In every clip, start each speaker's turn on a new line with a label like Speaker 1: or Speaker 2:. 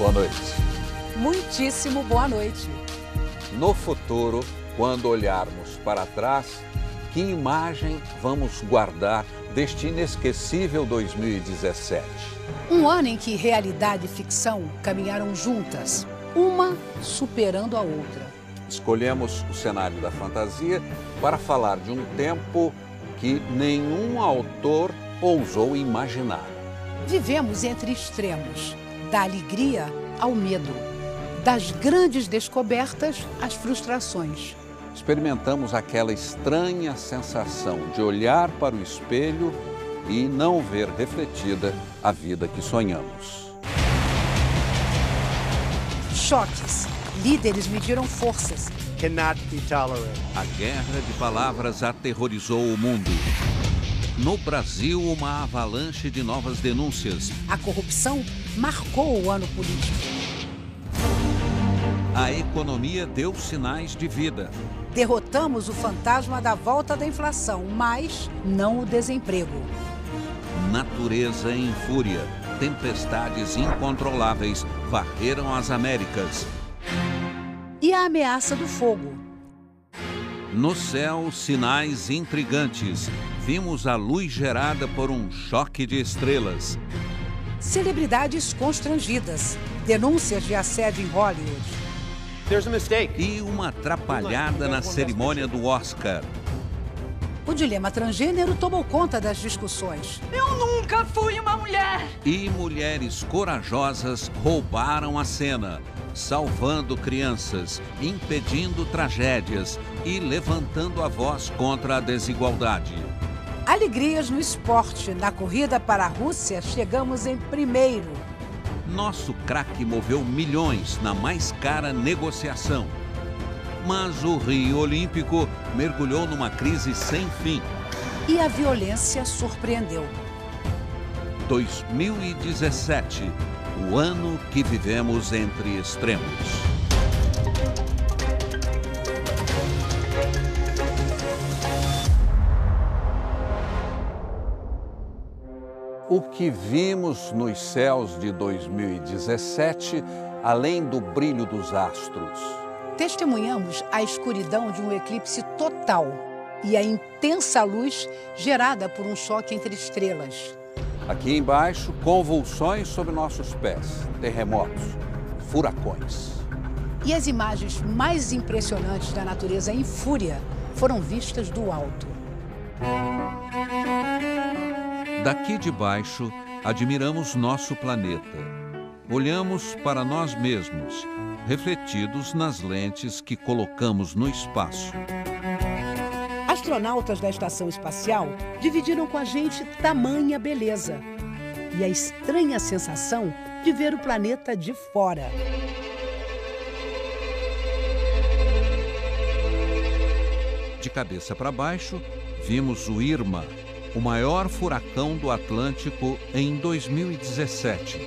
Speaker 1: boa noite.
Speaker 2: Muitíssimo boa noite.
Speaker 1: No futuro, quando olharmos para trás, que imagem vamos guardar deste inesquecível 2017?
Speaker 2: Um ano em que realidade e ficção caminharam juntas, uma superando a outra.
Speaker 1: Escolhemos o cenário da fantasia para falar de um tempo que nenhum autor ousou imaginar.
Speaker 2: Vivemos entre extremos, da alegria ao medo, das grandes descobertas às frustrações.
Speaker 1: Experimentamos aquela estranha sensação de olhar para o espelho e não ver refletida a vida que sonhamos.
Speaker 2: Choques. Líderes mediram forças.
Speaker 3: Cannot be tolerated.
Speaker 1: A guerra de palavras aterrorizou o mundo. No Brasil, uma avalanche de novas denúncias.
Speaker 2: A corrupção marcou o ano político.
Speaker 1: A economia deu sinais de vida.
Speaker 2: Derrotamos o fantasma da volta da inflação, mas não o desemprego.
Speaker 1: Natureza em fúria. Tempestades incontroláveis varreram as Américas.
Speaker 2: E a ameaça do fogo.
Speaker 1: No céu, sinais intrigantes. Vimos a luz gerada por um choque de estrelas.
Speaker 2: Celebridades constrangidas. Denúncias de assédio em Hollywood.
Speaker 3: There's a mistake.
Speaker 1: E uma atrapalhada na cerimônia do Oscar.
Speaker 2: O dilema transgênero tomou conta das discussões.
Speaker 4: Eu nunca fui uma mulher!
Speaker 1: E mulheres corajosas roubaram a cena, salvando crianças, impedindo tragédias e levantando a voz contra a desigualdade.
Speaker 2: Alegrias no esporte. Na corrida para a Rússia, chegamos em primeiro.
Speaker 1: Nosso craque moveu milhões na mais cara negociação. Mas o Rio Olímpico mergulhou numa crise sem fim.
Speaker 2: E a violência surpreendeu.
Speaker 1: 2017, o ano que vivemos entre extremos. O que vimos nos céus de 2017, além do brilho dos astros?
Speaker 2: Testemunhamos a escuridão de um eclipse total e a intensa luz gerada por um choque entre estrelas.
Speaker 1: Aqui embaixo, convulsões sob nossos pés, terremotos, furacões.
Speaker 2: E as imagens mais impressionantes da natureza em fúria foram vistas do alto.
Speaker 1: Daqui de baixo, admiramos nosso planeta. Olhamos para nós mesmos, refletidos nas lentes que colocamos no espaço.
Speaker 2: Astronautas da estação espacial dividiram com a gente tamanha beleza e a estranha sensação de ver o planeta de fora.
Speaker 1: De cabeça para baixo, vimos o Irma, o maior furacão do Atlântico em 2017.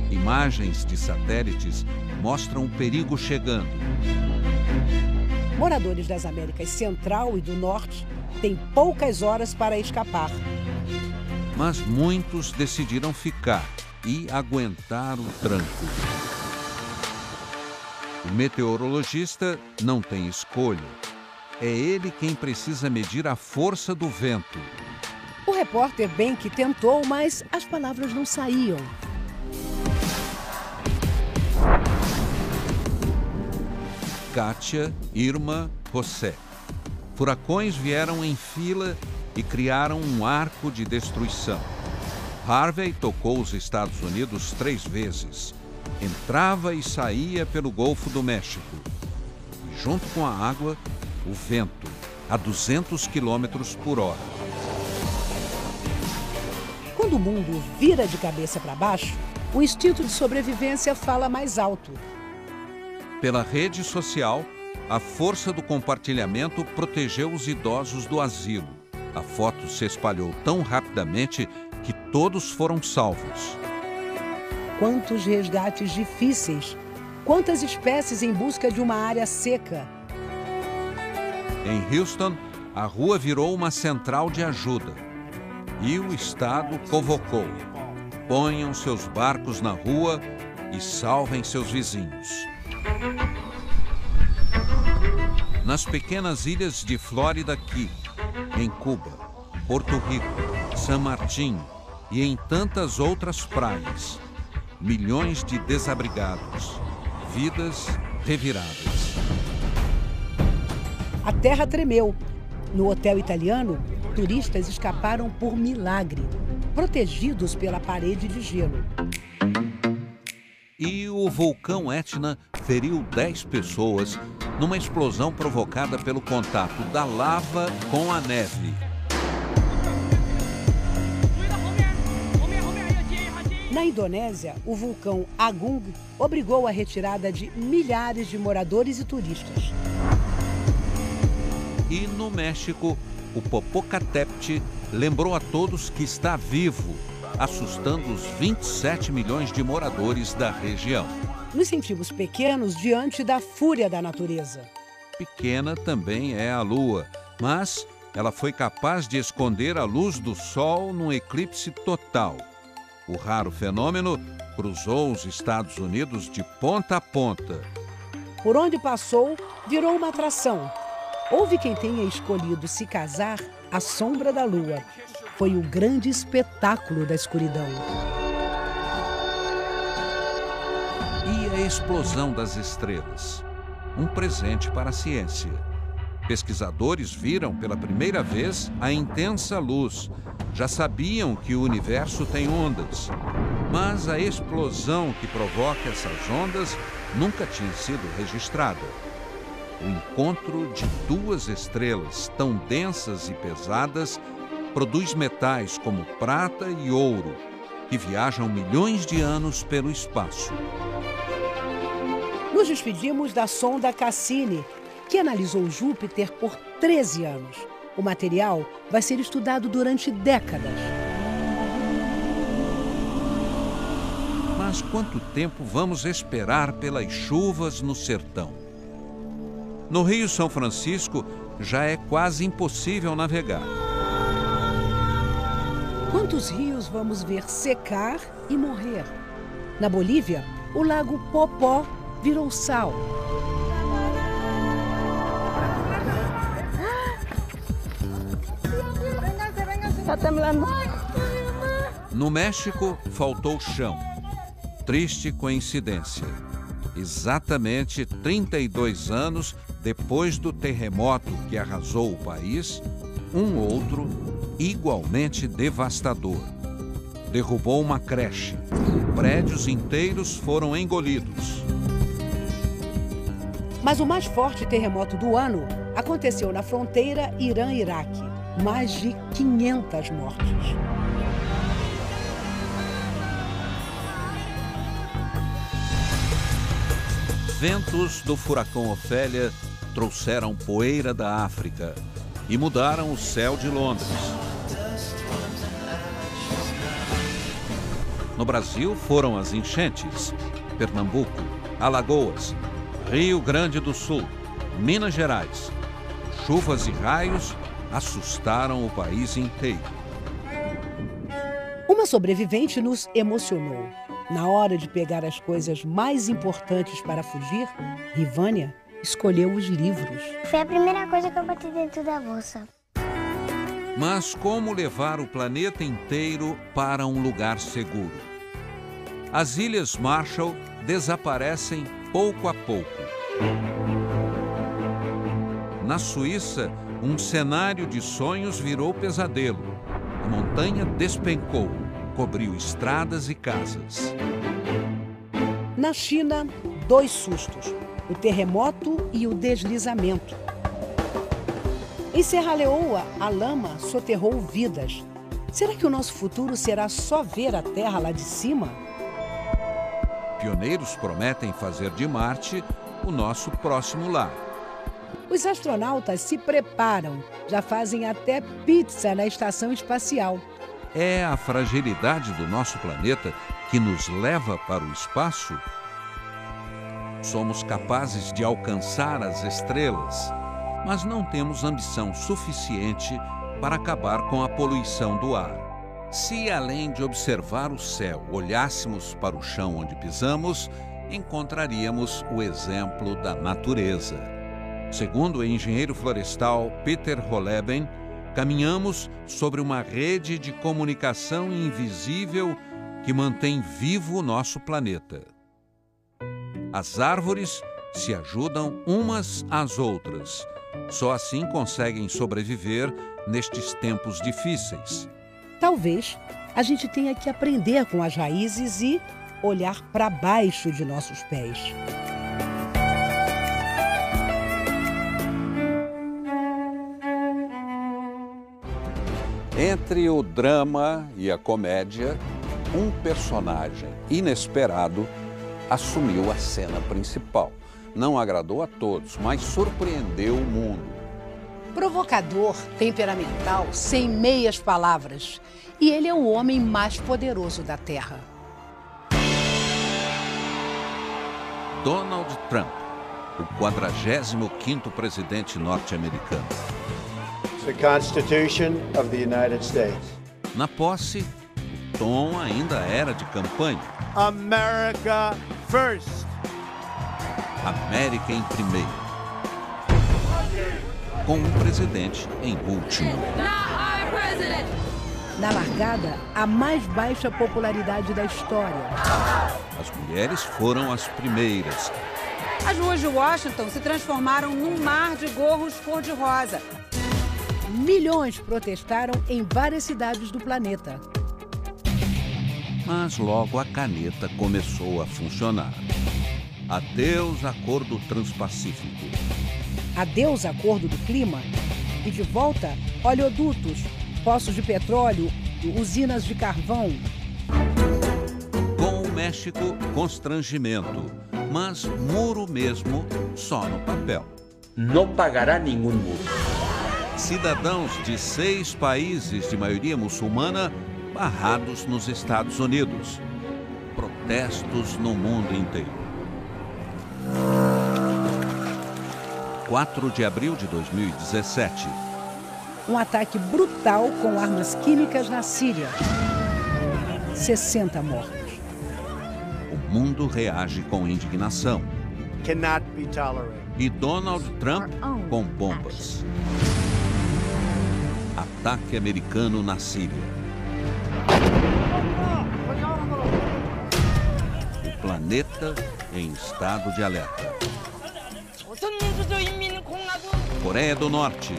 Speaker 1: Imagens de satélites mostram o perigo chegando.
Speaker 2: Moradores das Américas Central e do Norte têm poucas horas para escapar.
Speaker 1: Mas muitos decidiram ficar e aguentar o tranco. O meteorologista não tem escolha. É ele quem precisa medir a força do vento.
Speaker 2: O repórter bem que tentou, mas as palavras não saíam.
Speaker 1: Kátia, Irma, José. Furacões vieram em fila e criaram um arco de destruição. Harvey tocou os Estados Unidos 3 vezes. Entrava e saía pelo Golfo do México. E junto com a água, o vento, a 200 quilômetros por hora.
Speaker 2: Quando o mundo vira de cabeça para baixo, o instinto de sobrevivência fala mais alto.
Speaker 1: Pela rede social, a força do compartilhamento protegeu os idosos do asilo. A foto se espalhou tão rapidamente que todos foram salvos.
Speaker 2: Quantos resgates difíceis! Quantas espécies em busca de uma área seca!
Speaker 1: Em Houston, a rua virou uma central de ajuda. E o Estado convocou: ponham seus barcos na rua e salvem seus vizinhos. Nas pequenas ilhas de Florida Key, em Cuba, Porto Rico, San Martín e em tantas outras praias, milhões de desabrigados, vidas reviradas.
Speaker 2: A terra tremeu. No hotel italiano, turistas escaparam por milagre, protegidos pela parede de gelo.
Speaker 1: E o vulcão Etna feriu 10 pessoas numa explosão provocada pelo contato da lava com a neve.
Speaker 2: Na Indonésia, o vulcão Agung obrigou a retirada de milhares de moradores e turistas.
Speaker 1: E no México, o Popocatépetl lembrou a todos que está vivo, assustando os 27 milhões de moradores da região.
Speaker 2: Nos sentimos pequenos diante da fúria da natureza.
Speaker 1: Pequena também é a Lua, mas ela foi capaz de esconder a luz do Sol num eclipse total. O raro fenômeno cruzou os Estados Unidos de ponta a ponta.
Speaker 2: Por onde passou, virou uma atração. Houve quem tenha escolhido se casar à sombra da lua. Foi o grande espetáculo da escuridão.
Speaker 1: E a explosão das estrelas? Um presente para a ciência. Pesquisadores viram pela primeira vez a intensa luz. Já sabiam que o universo tem ondas. Mas a explosão que provoca essas ondas nunca tinha sido registrada. O encontro de duas estrelas tão densas e pesadas produz metais como prata e ouro, que viajam milhões de anos pelo espaço.
Speaker 2: Nos despedimos da sonda Cassini, que analisou Júpiter por 13 anos. O material vai ser estudado durante décadas.
Speaker 1: Mas quanto tempo vamos esperar pelas chuvas no sertão? No Rio São Francisco, já é quase impossível navegar.
Speaker 2: Quantos rios vamos ver secar e morrer? Na Bolívia, o lago Popó virou sal.
Speaker 1: No México, faltou chão. Triste coincidência. Exatamente 32 anos depois do terremoto que arrasou o país, um outro igualmente devastador. Derrubou uma creche. Prédios inteiros foram engolidos.
Speaker 2: Mas o mais forte terremoto do ano aconteceu na fronteira Irã-Iraque. Mais de 500 mortes.
Speaker 1: Ventos do furacão Ofélia trouxeram poeira da África e mudaram o céu de Londres. No Brasil foram as enchentes, Pernambuco, Alagoas, Rio Grande do Sul, Minas Gerais. Chuvas e raios assustaram o país inteiro.
Speaker 2: Uma sobrevivente nos emocionou. Na hora de pegar as coisas mais importantes para fugir, Rivânia escolheu os livros.
Speaker 5: Foi a primeira coisa que eu bati dentro da bolsa.
Speaker 1: Mas como levar o planeta inteiro para um lugar seguro? As Ilhas Marshall desaparecem pouco a pouco. Na Suíça, um cenário de sonhos virou pesadelo. A montanha despencou, cobriu estradas e casas.
Speaker 2: Na China, 2 sustos: o terremoto e o deslizamento. Em Serra Leoa, a lama soterrou vidas. Será que o nosso futuro será só ver a Terra lá de cima?
Speaker 1: Pioneiros prometem fazer de Marte o nosso próximo lar.
Speaker 2: Os astronautas se preparam, já fazem até pizza na estação espacial.
Speaker 1: É a fragilidade do nosso planeta que nos leva para o espaço? Somos capazes de alcançar as estrelas, mas não temos ambição suficiente para acabar com a poluição do ar. Se, além de observar o céu, olhássemos para o chão onde pisamos, encontraríamos o exemplo da natureza. Segundo o engenheiro florestal Peter Holleben, caminhamos sobre uma rede de comunicação invisível que mantém vivo o nosso planeta. As árvores se ajudam umas às outras. Só assim conseguem sobreviver nestes tempos difíceis.
Speaker 2: Talvez a gente tenha que aprender com as raízes e olhar para baixo de nossos pés.
Speaker 1: Entre o drama e a comédia, um personagem inesperado assumiu a cena principal. Não agradou a todos, mas surpreendeu o mundo.
Speaker 2: Provocador, temperamental, sem meias palavras. E ele é o homem mais poderoso da Terra.
Speaker 1: Donald Trump, o 45º presidente norte-americano.
Speaker 3: The Constitution of the United States.
Speaker 1: Na posse, o tom ainda era de campanha.
Speaker 3: America first.
Speaker 1: América em primeiro. Com o presidente em último.
Speaker 2: Na largada, a mais baixa popularidade da história.
Speaker 1: As mulheres foram as primeiras.
Speaker 6: As ruas de Washington se transformaram num mar de gorros cor-de-rosa.
Speaker 2: Milhões protestaram em várias cidades do planeta.
Speaker 1: Mas logo a caneta começou a funcionar. Adeus Acordo Transpacífico.
Speaker 2: Adeus Acordo do Clima. E de volta, oleodutos, poços de petróleo, usinas de carvão.
Speaker 1: Com o México, constrangimento. Mas muro mesmo, só no papel.
Speaker 7: Não pagará nenhum muro.
Speaker 1: Cidadãos de 6 países de maioria muçulmana barrados nos Estados Unidos. Protestos no mundo inteiro. 4 de abril de 2017.
Speaker 2: Um ataque brutal com armas químicas na Síria. 60 mortos.
Speaker 1: O mundo reage com indignação.
Speaker 3: Cannot be tolerated.
Speaker 1: E Donald Trump com bombas. Ataque americano na Síria. O planeta em estado de alerta. Coreia do Norte,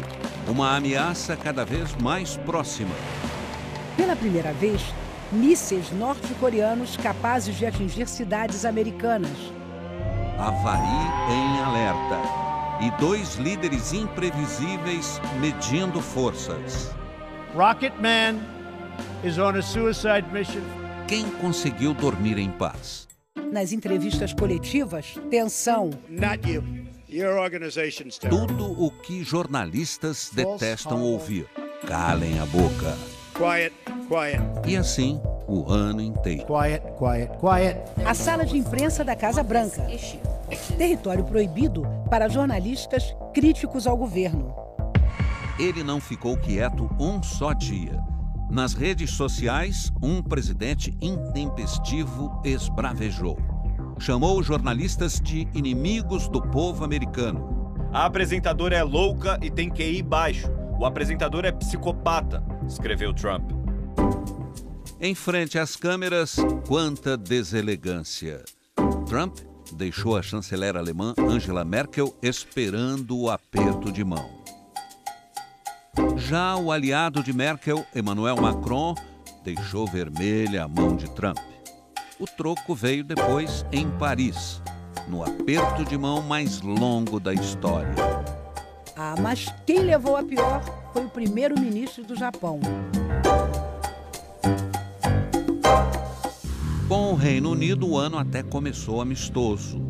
Speaker 1: uma ameaça cada vez mais próxima.
Speaker 2: Pela primeira vez, mísseis norte-coreanos capazes de atingir cidades americanas.
Speaker 1: Havaí em alerta. E 2 líderes imprevisíveis medindo forças.
Speaker 3: Rocket Man is on a suicide mission.
Speaker 1: Quem conseguiu dormir em paz?
Speaker 2: Nas entrevistas coletivas, tensão.
Speaker 3: Not you. Your organization's terrible.
Speaker 1: Tudo o que jornalistas detestam ouvir. Calem a boca.
Speaker 3: Quiet, quiet.
Speaker 1: E assim, o ano inteiro.
Speaker 3: Quiet, quiet, quiet.
Speaker 2: A sala de imprensa da Casa Branca. Território proibido para jornalistas críticos ao governo.
Speaker 1: Ele não ficou quieto um só dia. Nas redes sociais, um presidente intempestivo esbravejou. Chamou os jornalistas de inimigos do povo americano.
Speaker 8: A apresentadora é louca e tem QI baixo. O apresentador é psicopata, escreveu Trump.
Speaker 1: Em frente às câmeras, quanta deselegância. Trump deixou a chanceler alemã Angela Merkel esperando o aperto de mão. Já o aliado de Merkel, Emmanuel Macron, deixou vermelha a mão de Trump. O troco veio depois em Paris, no aperto de mão mais longo da história.
Speaker 2: Ah, mas quem levou a pior foi o primeiro-ministro do Japão.
Speaker 1: Com o Reino Unido, o ano até começou amistoso.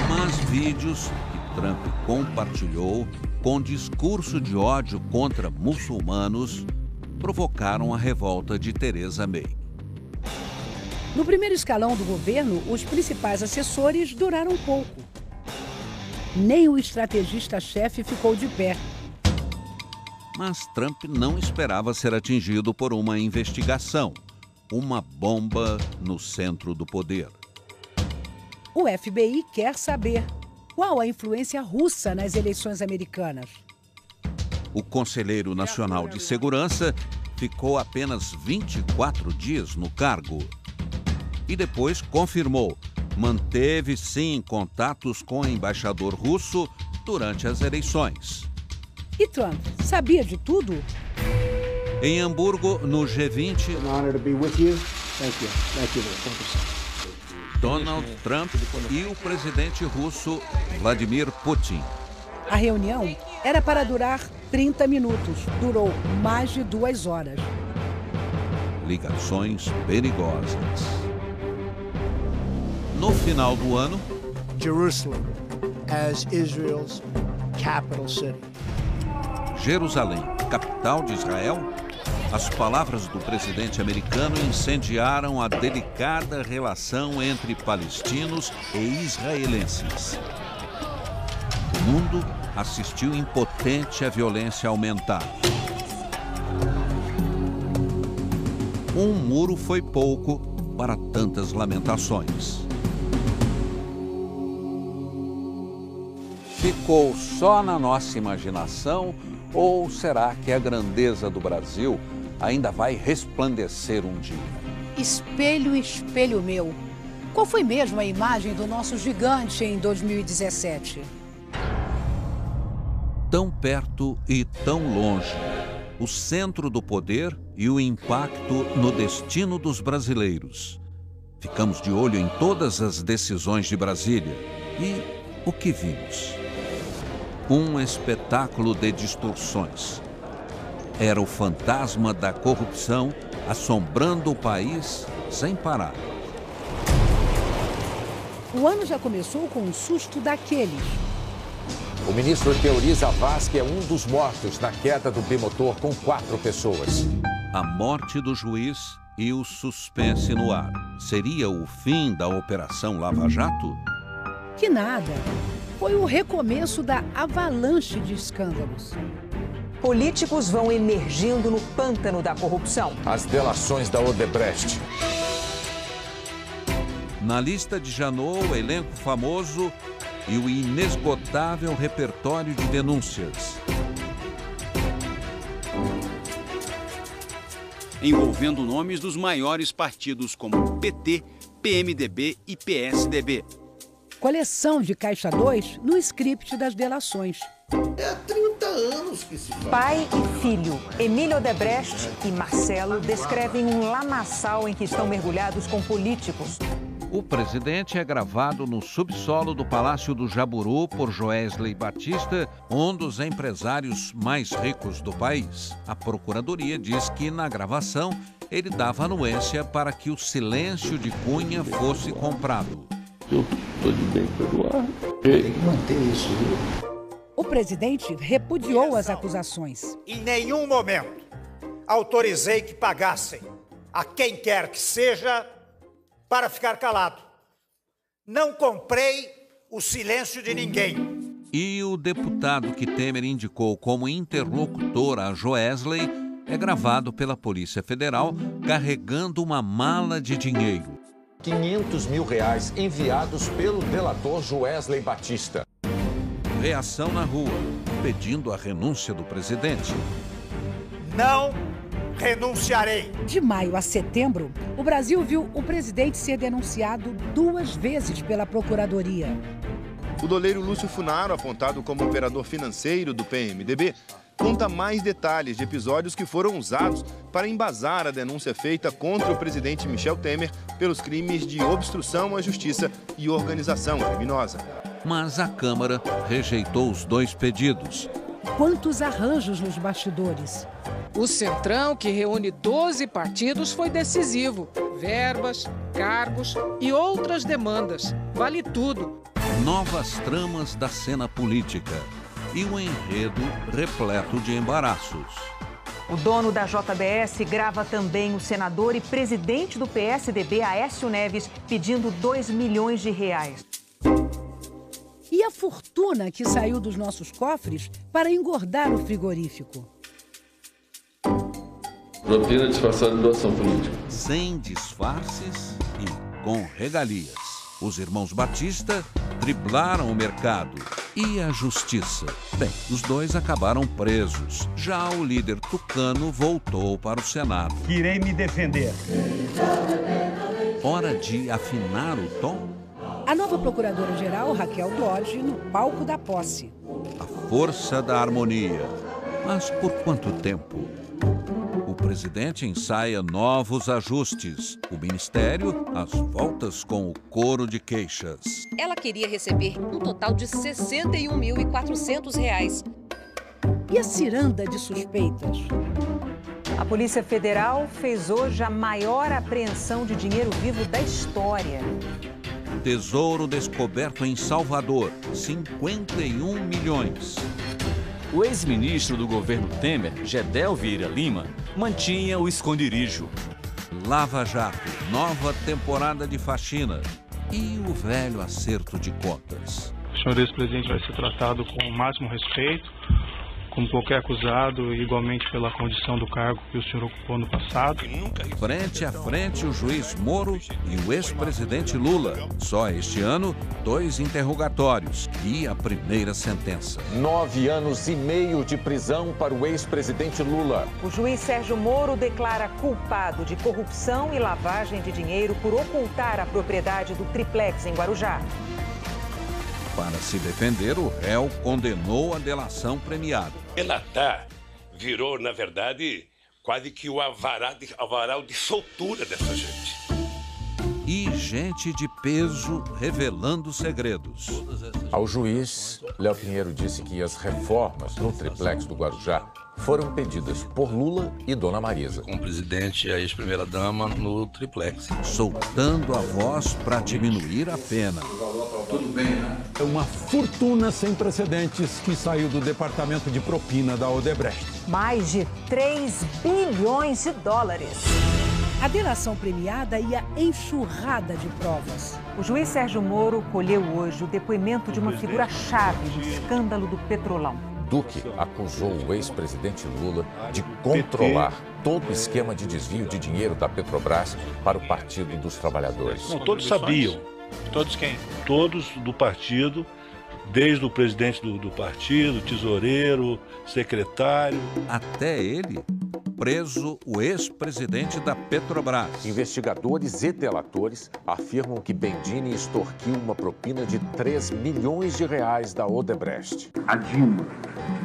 Speaker 1: Mas vídeos que Trump compartilhou com discurso de ódio contra muçulmanos provocaram a revolta de Theresa May.
Speaker 2: No primeiro escalão do governo, os principais assessores duraram pouco. Nem o estrategista-chefe ficou de pé.
Speaker 1: Mas Trump não esperava ser atingido por uma investigação, uma bomba no centro do poder.
Speaker 2: O FBI quer saber qual a influência russa nas eleições americanas.
Speaker 1: O Conselheiro Nacional de Segurança ficou apenas 24 dias no cargo. E depois confirmou, manteve sim contatos com o embaixador russo durante as eleições.
Speaker 2: E Trump sabia de tudo?
Speaker 1: Em Hamburgo, no G20, Donald Trump e o presidente russo Vladimir Putin.
Speaker 2: A reunião era para durar 30 minutos. Durou mais de 2 horas.
Speaker 1: Ligações perigosas. No final do ano,
Speaker 3: Jerusalem as Israel's capital city.
Speaker 1: Jerusalém, capital de Israel, as palavras do presidente americano incendiaram a delicada relação entre palestinos e israelenses. O mundo assistiu impotente à violência aumentar. Um muro foi pouco para tantas lamentações. Ficou só na nossa imaginação ou será que a grandeza do Brasil ainda vai resplandecer um dia?
Speaker 2: Espelho, espelho meu. Qual foi mesmo a imagem do nosso gigante em 2017?
Speaker 1: Tão perto e tão longe. O centro do poder e o impacto no destino dos brasileiros. Ficamos de olho em todas as decisões de Brasília. E o que vimos? Um espetáculo de distorções. Era o fantasma da corrupção assombrando o país sem parar.
Speaker 2: O ano já começou com um susto daqueles.
Speaker 9: O ministro Teoriza Vaz, que é um dos mortos na queda do bimotor com 4 pessoas.
Speaker 1: A morte do juiz e o suspense no ar. Seria o fim da Operação Lava Jato?
Speaker 2: Que nada. Foi o recomeço da avalanche de escândalos.
Speaker 10: Políticos vão emergindo no pântano da corrupção.
Speaker 9: As delações da Odebrecht.
Speaker 1: Na lista de Janot, o elenco famoso e o inesgotável repertório de denúncias.
Speaker 11: Envolvendo nomes dos maiores partidos como PT, PMDB e PSDB.
Speaker 2: Coleção de Caixa 2 no script das delações.
Speaker 12: É há 30 anos que se faz.
Speaker 10: Pai e filho, Emílio Odebrecht e Marcelo, descrevem um lamaçal em que estão mergulhados com políticos.
Speaker 1: O presidente é gravado no subsolo do Palácio do Jaburu por Joesley Batista, um dos empresários mais ricos do país. A procuradoria diz que na gravação ele dava anuência para que o silêncio de Cunha fosse comprado.
Speaker 12: Eu estou de bem com o Eduardo. Tem que manter isso, viu?
Speaker 2: O presidente repudiou as acusações.
Speaker 13: Em nenhum momento autorizei que pagassem a quem quer que seja para ficar calado. Não comprei o silêncio de ninguém.
Speaker 1: E o deputado que Temer indicou como interlocutor a Joesley é gravado pela Polícia Federal carregando uma mala de dinheiro.
Speaker 9: R$500 mil enviados pelo delator Joesley Batista.
Speaker 1: Reação na rua, pedindo a renúncia do presidente.
Speaker 13: Não renunciarei.
Speaker 2: De maio a setembro, o Brasil viu o presidente ser denunciado 2 vezes pela Procuradoria.
Speaker 14: O doleiro Lúcio Funaro, apontado como operador financeiro do PMDB, conta mais detalhes de episódios que foram usados para embasar a denúncia feita contra o presidente Michel Temer pelos crimes de obstrução à justiça e organização criminosa.
Speaker 1: Mas a Câmara rejeitou os 2 pedidos.
Speaker 2: Quantos arranjos nos bastidores.
Speaker 15: O Centrão, que reúne 12 partidos, foi decisivo. Verbas, cargos e outras demandas. Vale tudo.
Speaker 1: Novas tramas da cena política e um enredo repleto de embaraços.
Speaker 10: O dono da JBS grava também o senador e presidente do PSDB, Aécio Neves, pedindo R$2 milhões.
Speaker 2: E a fortuna que saiu dos nossos cofres para engordar o frigorífico?
Speaker 12: Propina disfarçada de doação política.
Speaker 1: Sem disfarces e com regalias. Os irmãos Batista driblaram o mercado e a justiça. Bem, os dois acabaram presos. Já o líder tucano voltou para o Senado.
Speaker 16: Irei me defender.
Speaker 1: Hora de afinar o tom?
Speaker 2: A nova procuradora-geral, Raquel Dodge, no palco da posse.
Speaker 1: A força da harmonia. Mas por quanto tempo? O presidente ensaia novos ajustes. O ministério, às voltas com o coro de queixas.
Speaker 17: Ela queria receber um total de R$ 61.400.
Speaker 2: E a ciranda de suspeitas?
Speaker 10: A Polícia Federal fez hoje a maior apreensão de dinheiro vivo da história.
Speaker 1: Tesouro descoberto em Salvador, 51 milhões.
Speaker 18: O ex-ministro do governo Temer, Gedel Vieira Lima, mantinha o esconderijo.
Speaker 1: Lava Jato, nova temporada de faxina e o velho acerto de contas.
Speaker 19: O senhor ex-presidente vai ser tratado com o máximo respeito, como qualquer acusado, igualmente pela condição do cargo que o senhor ocupou no passado.
Speaker 1: Frente a frente, o juiz Moro e o ex-presidente Lula. Só este ano, 2 interrogatórios e a primeira sentença.
Speaker 9: 9 anos e meio de prisão para o ex-presidente Lula.
Speaker 10: O juiz Sérgio Moro declara culpado de corrupção e lavagem de dinheiro por ocultar a propriedade do triplex em Guarujá.
Speaker 1: Para se defender, o réu condenou a delação premiada.
Speaker 20: Delatar virou, na verdade, quase que o avaral de soltura dessa gente.
Speaker 1: E gente de peso revelando segredos.
Speaker 9: Ao juiz, Léo Pinheiro disse que as reformas no triplex do Guarujá foram pedidas por Lula e Dona Marisa.
Speaker 12: Com o presidente e a ex-primeira-dama no triplex.
Speaker 1: Soltando a voz para diminuir a pena.
Speaker 12: Tudo bem, né?
Speaker 21: É uma fortuna sem precedentes que saiu do departamento de propina da Odebrecht.
Speaker 10: Mais de 3 bilhões de dólares.
Speaker 2: A delação premiada e a enxurrada de provas.
Speaker 10: O juiz Sérgio Moro colheu hoje o depoimento de uma figura-chave do escândalo do Petrolão.
Speaker 9: Duque acusou o ex-presidente Lula de controlar todo o esquema de desvio de dinheiro da Petrobras para o Partido dos Trabalhadores.
Speaker 22: Não, todos sabiam.
Speaker 19: Todos quem?
Speaker 22: Todos do partido, desde o presidente do partido, tesoureiro, secretário.
Speaker 1: Até ele, preso o ex-presidente da Petrobras.
Speaker 9: Investigadores e delatores afirmam que Bendini extorquiu uma propina de 3 milhões de reais da Odebrecht.
Speaker 12: A Dilma,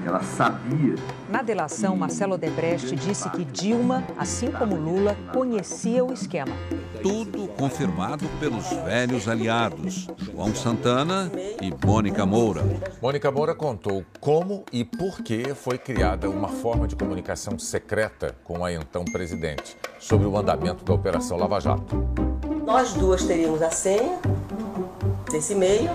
Speaker 12: ela sabia.
Speaker 10: Na delação, Marcelo Odebrecht disse que Dilma, assim como Lula, conhecia o esquema.
Speaker 1: Tudo confirmado pelos velhos aliados, João Santana e Mônica Moura.
Speaker 9: Mônica Moura contou como e por que foi criada uma forma de comunicação secreta com a então presidente sobre o andamento da Operação Lava Jato.
Speaker 23: Nós duas teríamos a senha desse e-mail.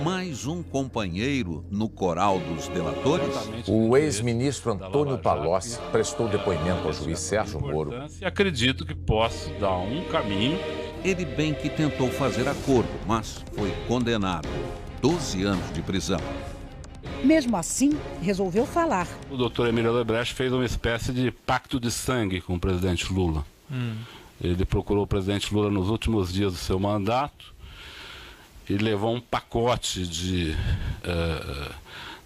Speaker 1: Mais um companheiro no coral dos delatores?
Speaker 9: O ex-ministro Antônio Palocci prestou depoimento ao juiz Sérgio Moro.
Speaker 12: Acredito que posso dar um caminho.
Speaker 1: Ele bem que tentou fazer acordo, mas foi condenado. 12 anos de prisão.
Speaker 2: Mesmo assim, resolveu falar.
Speaker 12: O doutor Emílio Odebrecht fez uma espécie de pacto de sangue com o presidente Lula. Ele procurou o presidente Lula nos últimos dias do seu mandato e levou um pacote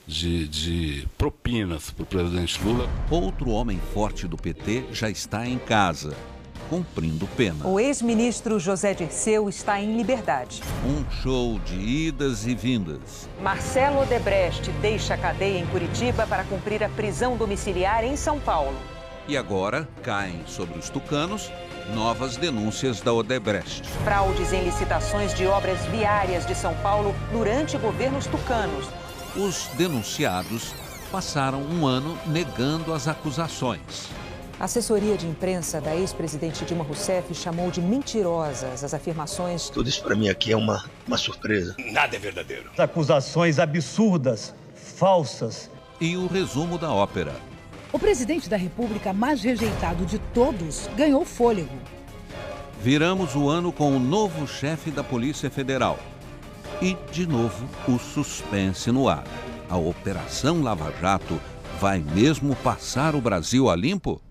Speaker 12: de propinas para o presidente Lula.
Speaker 1: Outro homem forte do PT já está em casa, cumprindo pena.
Speaker 10: O ex-ministro José Dirceu está em liberdade.
Speaker 1: Um show de idas e vindas.
Speaker 10: Marcelo Odebrecht deixa a cadeia em Curitiba para cumprir a prisão domiciliar em São Paulo.
Speaker 1: E agora caem sobre os tucanos novas denúncias da Odebrecht.
Speaker 10: Fraudes em licitações de obras viárias de São Paulo durante governos tucanos.
Speaker 1: Os denunciados passaram um ano negando as acusações.
Speaker 10: A assessoria de imprensa da ex-presidente Dilma Rousseff chamou de mentirosas as afirmações.
Speaker 24: Tudo isso para mim aqui é uma surpresa.
Speaker 20: Nada é verdadeiro.
Speaker 16: Acusações absurdas, falsas.
Speaker 1: E o resumo da ópera.
Speaker 2: O presidente da República mais rejeitado de todos ganhou fôlego.
Speaker 1: Viramos o ano com o novo chefe da Polícia Federal. E, de novo, o suspense no ar. A Operação Lava Jato vai mesmo passar o Brasil a limpo?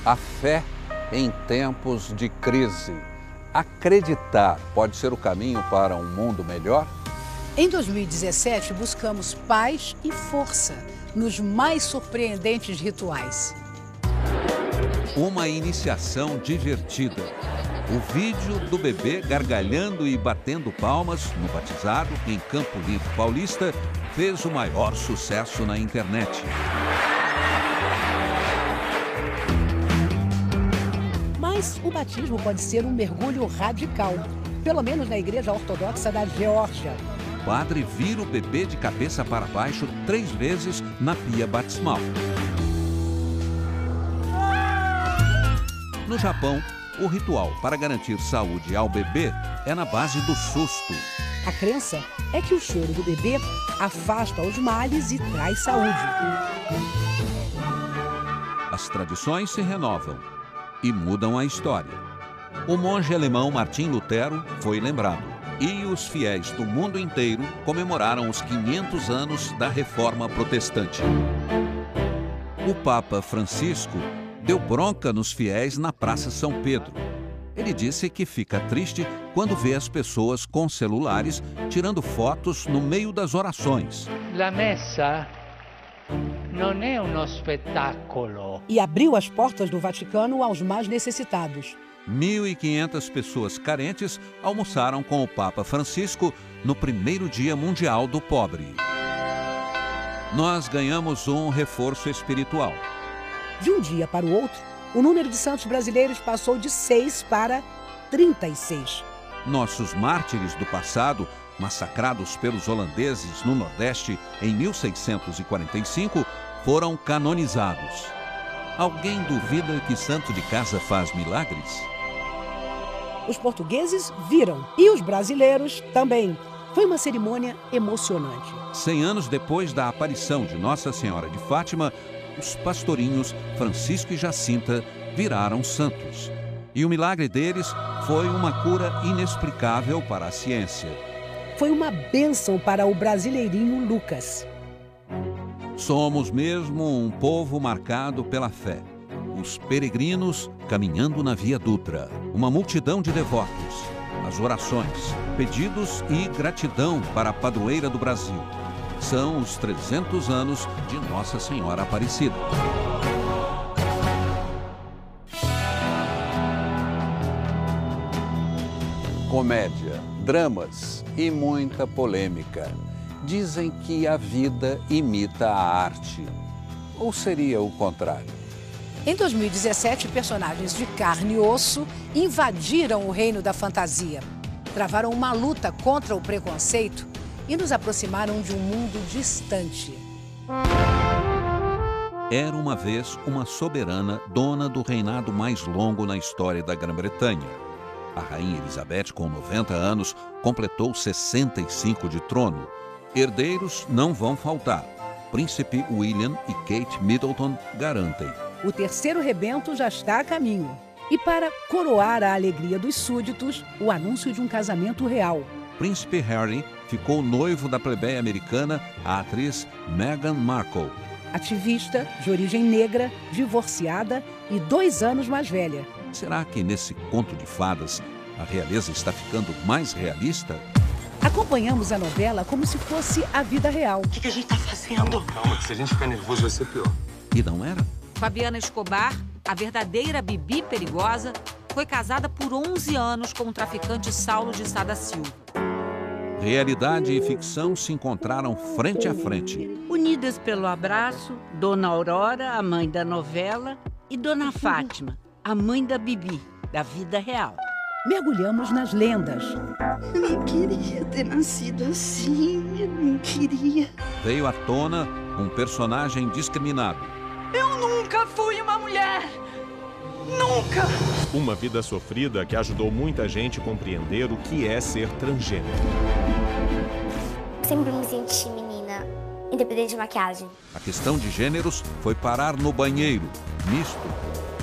Speaker 1: A fé em tempos de crise. Acreditar pode ser o caminho para um mundo melhor?
Speaker 2: Em 2017, buscamos paz e força nos mais surpreendentes rituais.
Speaker 1: Uma iniciação divertida. O vídeo do bebê gargalhando e batendo palmas no batizado em Campo Limpo Paulista fez o maior sucesso na internet.
Speaker 2: Mas o batismo pode ser um mergulho radical, pelo menos na Igreja Ortodoxa da Geórgia.
Speaker 1: O padre vira o bebê de cabeça para baixo 3 vezes na pia batismal. No Japão, o ritual para garantir saúde ao bebê é na base do susto.
Speaker 2: A crença é que o choro do bebê afasta os males e traz saúde.
Speaker 1: As tradições se renovam e mudam a história. O monge alemão Martim Lutero foi lembrado e os fiéis do mundo inteiro comemoraram os 500 anos da Reforma Protestante. O Papa Francisco deu bronca nos fiéis na Praça São Pedro. Ele disse que fica triste quando vê as pessoas com celulares tirando fotos no meio das orações.
Speaker 4: La messa non è uno spettacolo.
Speaker 2: E abriu as portas do Vaticano aos mais necessitados.
Speaker 1: 1.500 pessoas carentes almoçaram com o Papa Francisco no primeiro Dia Mundial do Pobre. Nós ganhamos um reforço espiritual.
Speaker 2: De um dia para o outro, o número de santos brasileiros passou de 6 para 36.
Speaker 1: Nossos mártires do passado, massacrados pelos holandeses no Nordeste em 1645, foram canonizados. Alguém duvida que santo de casa faz milagres?
Speaker 2: Os portugueses viram e os brasileiros também. Foi uma cerimônia emocionante.
Speaker 1: 100 anos depois da aparição de Nossa Senhora de Fátima, os pastorinhos Francisco e Jacinta viraram santos. E o milagre deles foi uma cura inexplicável para a ciência.
Speaker 2: Foi uma bênção para o brasileirinho Lucas.
Speaker 1: Somos mesmo um povo marcado pela fé. Os peregrinos caminhando na Via Dutra. Uma multidão de devotos. As orações, pedidos e gratidão para a padroeira do Brasil. São os 300 anos de Nossa Senhora Aparecida. Comédia, dramas e muita polêmica. Dizem que a vida imita a arte. Ou seria o contrário?
Speaker 2: Em 2017, personagens de carne e osso invadiram o reino da fantasia. Travaram uma luta contra o preconceito e nos aproximaram de um mundo distante.
Speaker 1: Era uma vez uma soberana dona do reinado mais longo na história da Grã-Bretanha. A rainha Elizabeth, com 90 anos, completou 65 de trono. Herdeiros não vão faltar. Príncipe William e Kate Middleton garantem.
Speaker 2: O terceiro rebento já está a caminho. E para coroar a alegria dos súditos, o anúncio de um casamento real.
Speaker 1: Príncipe Harry ficou noivo da plebeia americana, a atriz Meghan Markle.
Speaker 2: Ativista, de origem negra, divorciada e 2 anos mais velha.
Speaker 1: Será que nesse conto de fadas a realeza está ficando mais realista?
Speaker 2: Acompanhamos a novela como se fosse a vida real.
Speaker 23: O que a gente tá fazendo?
Speaker 5: Calma, que se a gente ficar nervoso vai ser pior.
Speaker 1: E não era?
Speaker 10: Fabiana Escobar, a verdadeira Bibi perigosa, foi casada por 11 anos com o traficante Saulo de Sá da Silva.
Speaker 1: Realidade e ficção se encontraram frente a frente.
Speaker 6: Unidas pelo abraço, Dona Aurora, a mãe da novela, e Dona Fátima, a mãe da Bibi, da vida real.
Speaker 2: Mergulhamos nas lendas.
Speaker 23: Eu não queria ter nascido assim, eu não queria.
Speaker 1: Veio à tona um personagem discriminado.
Speaker 23: Eu nunca fui uma mulher! Nunca!
Speaker 7: Uma vida sofrida que ajudou muita gente a compreender o que é ser transgênero.
Speaker 25: Sempre me senti menina, independente de maquiagem.
Speaker 1: A questão de gêneros foi parar no banheiro, misto,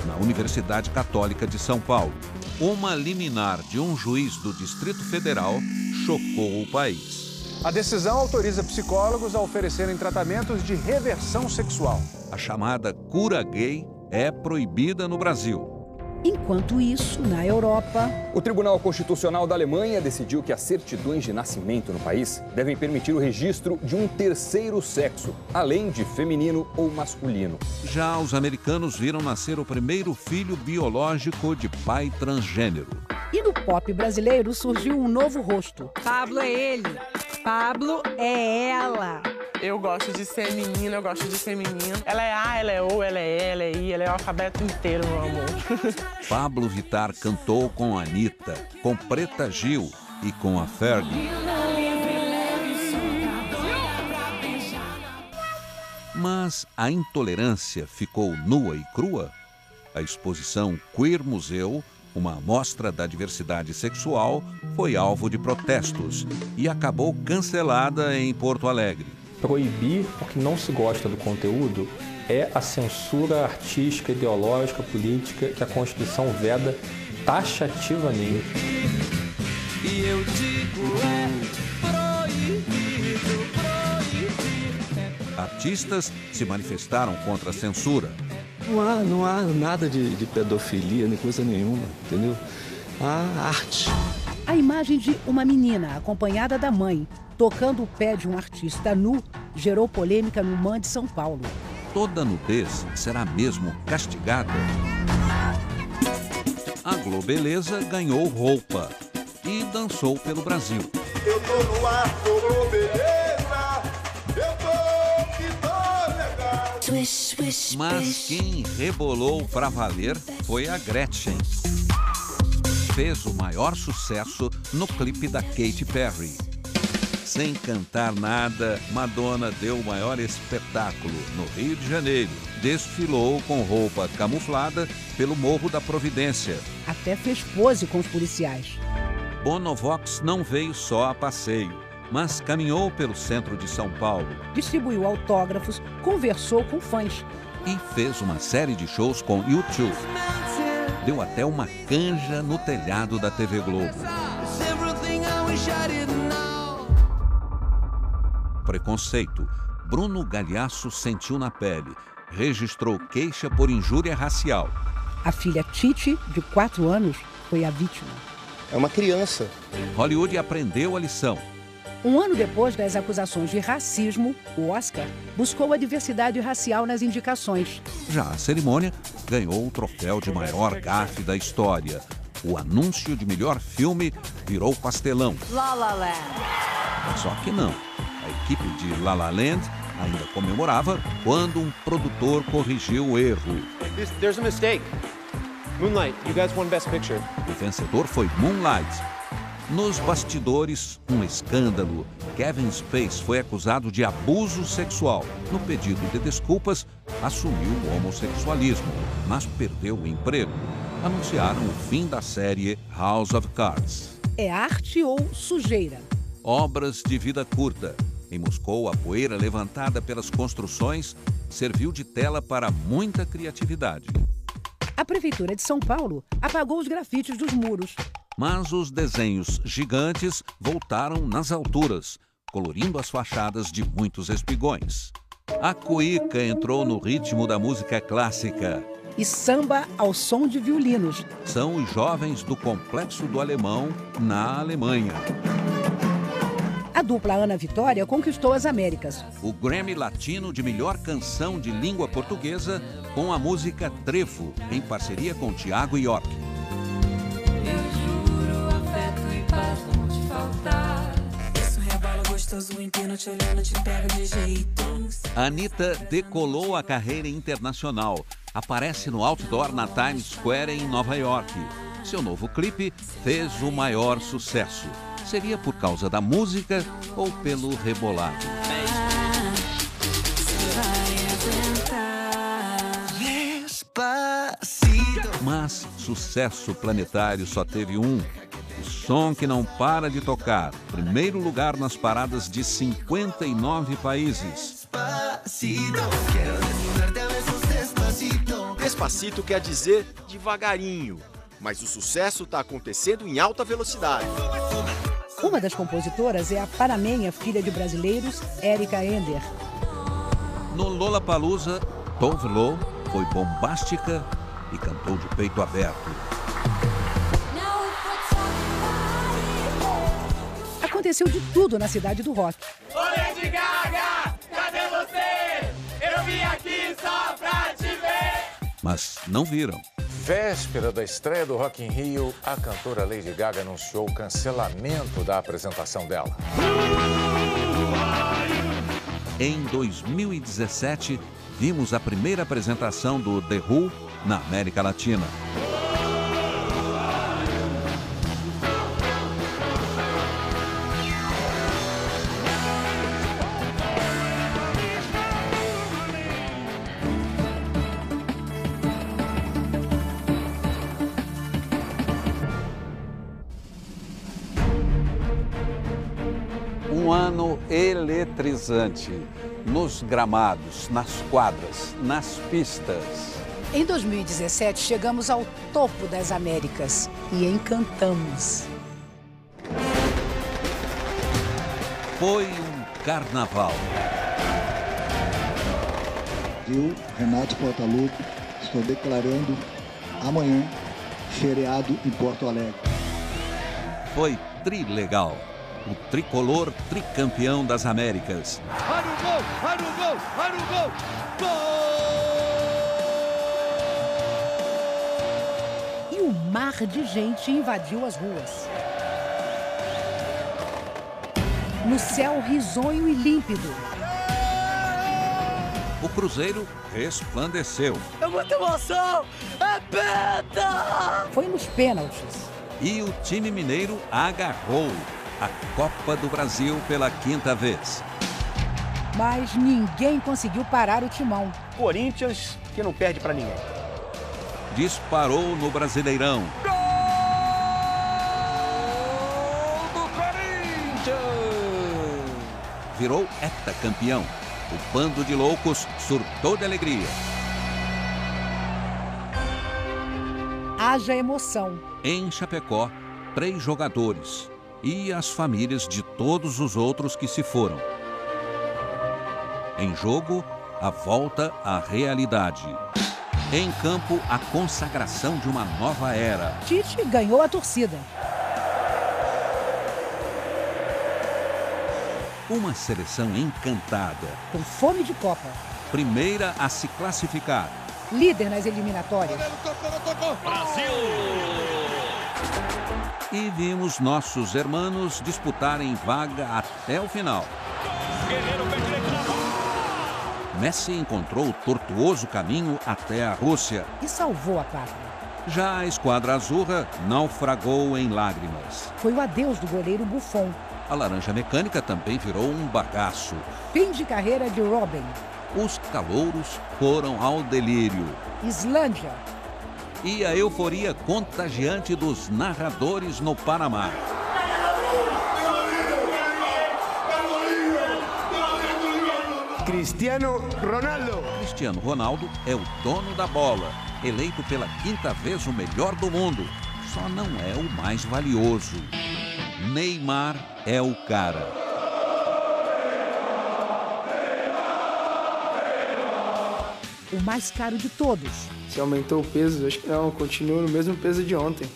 Speaker 1: na Universidade Católica de São Paulo. Uma liminar de um juiz do Distrito Federal chocou o país.
Speaker 26: A decisão autoriza psicólogos a oferecerem tratamentos de reversão sexual.
Speaker 1: A chamada cura gay é proibida no Brasil.
Speaker 2: Enquanto isso, na Europa...
Speaker 3: O Tribunal Constitucional da Alemanha decidiu que as certidões de nascimento no país devem permitir o registro de um terceiro sexo, além de feminino ou masculino.
Speaker 1: Já os americanos viram nascer o primeiro filho biológico de pai transgênero.
Speaker 2: E no pop brasileiro surgiu um novo rosto.
Speaker 6: Pablo é ele, Pablo é ela.
Speaker 8: Eu gosto de ser menina, eu gosto de ser menino. Ela é A, ela é O, ela é E, ela é I, ela é o alfabeto inteiro, meu amor.
Speaker 1: Pablo Vittar cantou com a Anitta, com Preta Gil e com a Fergie. Mas a intolerância ficou nua e crua? A exposição Queer Museu, uma amostra da diversidade sexual, foi alvo de protestos e acabou cancelada em Porto Alegre.
Speaker 11: Proibir porque não se gosta do conteúdo é a censura artística, ideológica, política que a Constituição veda taxativamente.
Speaker 13: E eu digo proibido.
Speaker 1: Artistas se manifestaram contra a censura.
Speaker 14: Não há nada de pedofilia, nem coisa nenhuma, entendeu? Há arte.
Speaker 2: A imagem de uma menina acompanhada da mãe tocando o pé de um artista nu gerou polêmica no MAN de São Paulo.
Speaker 1: Toda nudez será mesmo castigada? A Globeleza ganhou roupa e dançou pelo Brasil.
Speaker 13: Eu tô no ar, Globeleza, eu tô que tô legal.
Speaker 1: Mas quem rebolou pra valer foi a Gretchen. Fez o maior sucesso no clipe da Katy Perry. Sem cantar nada, Madonna deu o maior espetáculo no Rio de Janeiro. Desfilou com roupa camuflada pelo Morro da Providência.
Speaker 2: Até fez pose com os policiais.
Speaker 1: Bonovox não veio só a passeio, mas caminhou pelo centro de São Paulo.
Speaker 2: Distribuiu autógrafos, conversou com fãs.
Speaker 1: E fez uma série de shows com U2. Deu até uma canja no telhado da TV Globo. Preconceito. Bruno Galhaço sentiu na pele. Registrou queixa por injúria racial.
Speaker 2: A filha Titi, de 4 anos, foi a vítima.
Speaker 26: É uma criança.
Speaker 1: Hollywood aprendeu a lição.
Speaker 2: Um ano depois das acusações de racismo, o Oscar buscou a diversidade racial nas indicações.
Speaker 1: Já a cerimônia ganhou o troféu de maior gafe da história. O anúncio de melhor filme virou pastelão.
Speaker 6: La La Land.
Speaker 1: Só que não. A equipe de La La Land ainda comemorava quando um produtor corrigiu o erro.
Speaker 27: There's a mistake. Moonlight, you guys won Best Picture.
Speaker 1: O vencedor foi Moonlight. Nos bastidores, um escândalo. Kevin Spacey foi acusado de abuso sexual. No pedido de desculpas, assumiu o homossexualismo, mas perdeu o emprego. Anunciaram o fim da série House of Cards.
Speaker 2: É arte ou sujeira?
Speaker 1: Obras de vida curta. Em Moscou, a poeira levantada pelas construções serviu de tela para muita criatividade.
Speaker 2: A Prefeitura de São Paulo apagou os grafites dos muros.
Speaker 1: Mas os desenhos gigantes voltaram nas alturas, colorindo as fachadas de muitos espigões. A cuíca entrou no ritmo da música clássica.
Speaker 2: E samba ao som de violinos.
Speaker 1: São os jovens do Complexo do Alemão, na Alemanha.
Speaker 2: A dupla Ana Vitória conquistou as Américas.
Speaker 1: O Grammy Latino de melhor canção de língua portuguesa com a música Trevo, em parceria com Thiago York.
Speaker 13: Eu juro, afeto e paz vão te faltar. Isso rebala gostoso, inteiro te olhando, te pega de jeito.
Speaker 1: A Anitta decolou a carreira internacional. Aparece no outdoor na Times Square em Nova York. Seu novo clipe fez o maior sucesso. Seria por causa da música ou pelo rebolado? Mas sucesso planetário só teve um. O som que não para de tocar. Primeiro lugar nas paradas de 59 países.
Speaker 28: Despacito quer dizer devagarinho, mas o sucesso está acontecendo em alta velocidade.
Speaker 2: Uma das compositoras é a panamenha filha de brasileiros, Érica Ender.
Speaker 1: No Lollapalooza, Tove Lo foi bombástica e cantou de peito aberto.
Speaker 2: Aconteceu de tudo na cidade do rock.
Speaker 9: Ô Lady Gaga, cadê você? Eu vim aqui só pra te ver.
Speaker 1: Mas não viram.
Speaker 15: Véspera da estreia do Rock in Rio, a cantora Lady Gaga anunciou o cancelamento da apresentação dela.
Speaker 1: Em 2017, vimos a primeira apresentação do The Who na América Latina. Um ano eletrizante, nos gramados, nas quadras, nas pistas.
Speaker 2: Em 2017, chegamos ao topo das Américas e encantamos.
Speaker 1: Foi um carnaval.
Speaker 17: Eu, Renato Portaluppi, estou declarando amanhã feriado em Porto Alegre.
Speaker 1: Foi trilegal. O tricolor tricampeão das Américas.
Speaker 9: Olha o gol, olha o gol, olha o gol. Gol!
Speaker 2: E o mar de gente invadiu as ruas. No céu risonho e límpido.
Speaker 1: O Cruzeiro resplandeceu.
Speaker 9: É muita emoção! É penta!
Speaker 2: Foi nos pênaltis.
Speaker 1: E o time mineiro agarrou a Copa do Brasil pela 5ª vez.
Speaker 2: Mas ninguém conseguiu parar o timão.
Speaker 27: Corinthians, que não perde pra ninguém.
Speaker 1: Disparou no Brasileirão.
Speaker 9: Gol do Corinthians!
Speaker 1: Virou heptacampeão. O bando de loucos surtou de alegria.
Speaker 2: Haja emoção.
Speaker 1: Em Chapecó, 3 jogadores e as famílias de todos os outros que se foram. Em jogo, a volta à realidade. Em campo, a consagração de uma nova era.
Speaker 2: Tite ganhou a torcida.
Speaker 1: Uma seleção encantada.
Speaker 2: Com fome de Copa.
Speaker 1: Primeira a se classificar.
Speaker 2: Líder nas eliminatórias.
Speaker 9: Brasil!
Speaker 1: E vimos nossos hermanos disputarem vaga até o final. Messi encontrou o tortuoso caminho até a Rússia.
Speaker 2: E salvou a pátria.
Speaker 1: Já a esquadra azurra naufragou em lágrimas.
Speaker 2: Foi o adeus do goleiro Buffon.
Speaker 1: A laranja mecânica também virou um bagaço.
Speaker 2: Fim de carreira de Robben.
Speaker 1: Os calouros foram ao delírio.
Speaker 2: Islândia.
Speaker 1: E a euforia contagiante dos narradores no Panamá.
Speaker 9: Cristiano Ronaldo.
Speaker 1: Cristiano Ronaldo é o dono da bola, eleito pela 5ª vez o melhor do mundo. Só não é o mais valioso. Neymar é o cara.
Speaker 2: O mais caro de todos.
Speaker 18: Se aumentou o peso, acho que não, continuo no mesmo peso de ontem.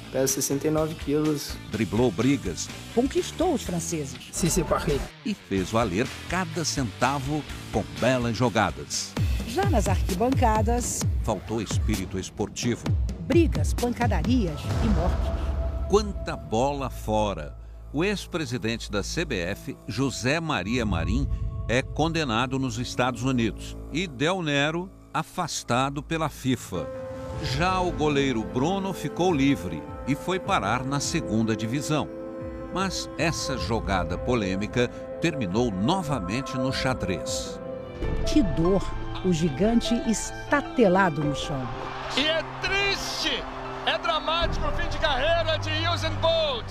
Speaker 18: Peso 69 quilos.
Speaker 1: Driblou brigas.
Speaker 2: Conquistou os franceses.
Speaker 18: Se separei.
Speaker 1: E fez valer cada centavo com belas jogadas.
Speaker 2: Já nas arquibancadas...
Speaker 1: faltou espírito esportivo.
Speaker 2: Brigas, pancadarias e mortes.
Speaker 1: Quanta bola fora! O ex-presidente da CBF, José Maria Marim, é condenado nos Estados Unidos e Del Nero afastado pela FIFA. Já o goleiro Bruno ficou livre e foi parar na 2ª divisão. Mas essa jogada polêmica terminou novamente no xadrez.
Speaker 2: Que dor! O gigante estatelado no chão.
Speaker 9: E é triste! É dramático o fim de carreira de Usain Bolt!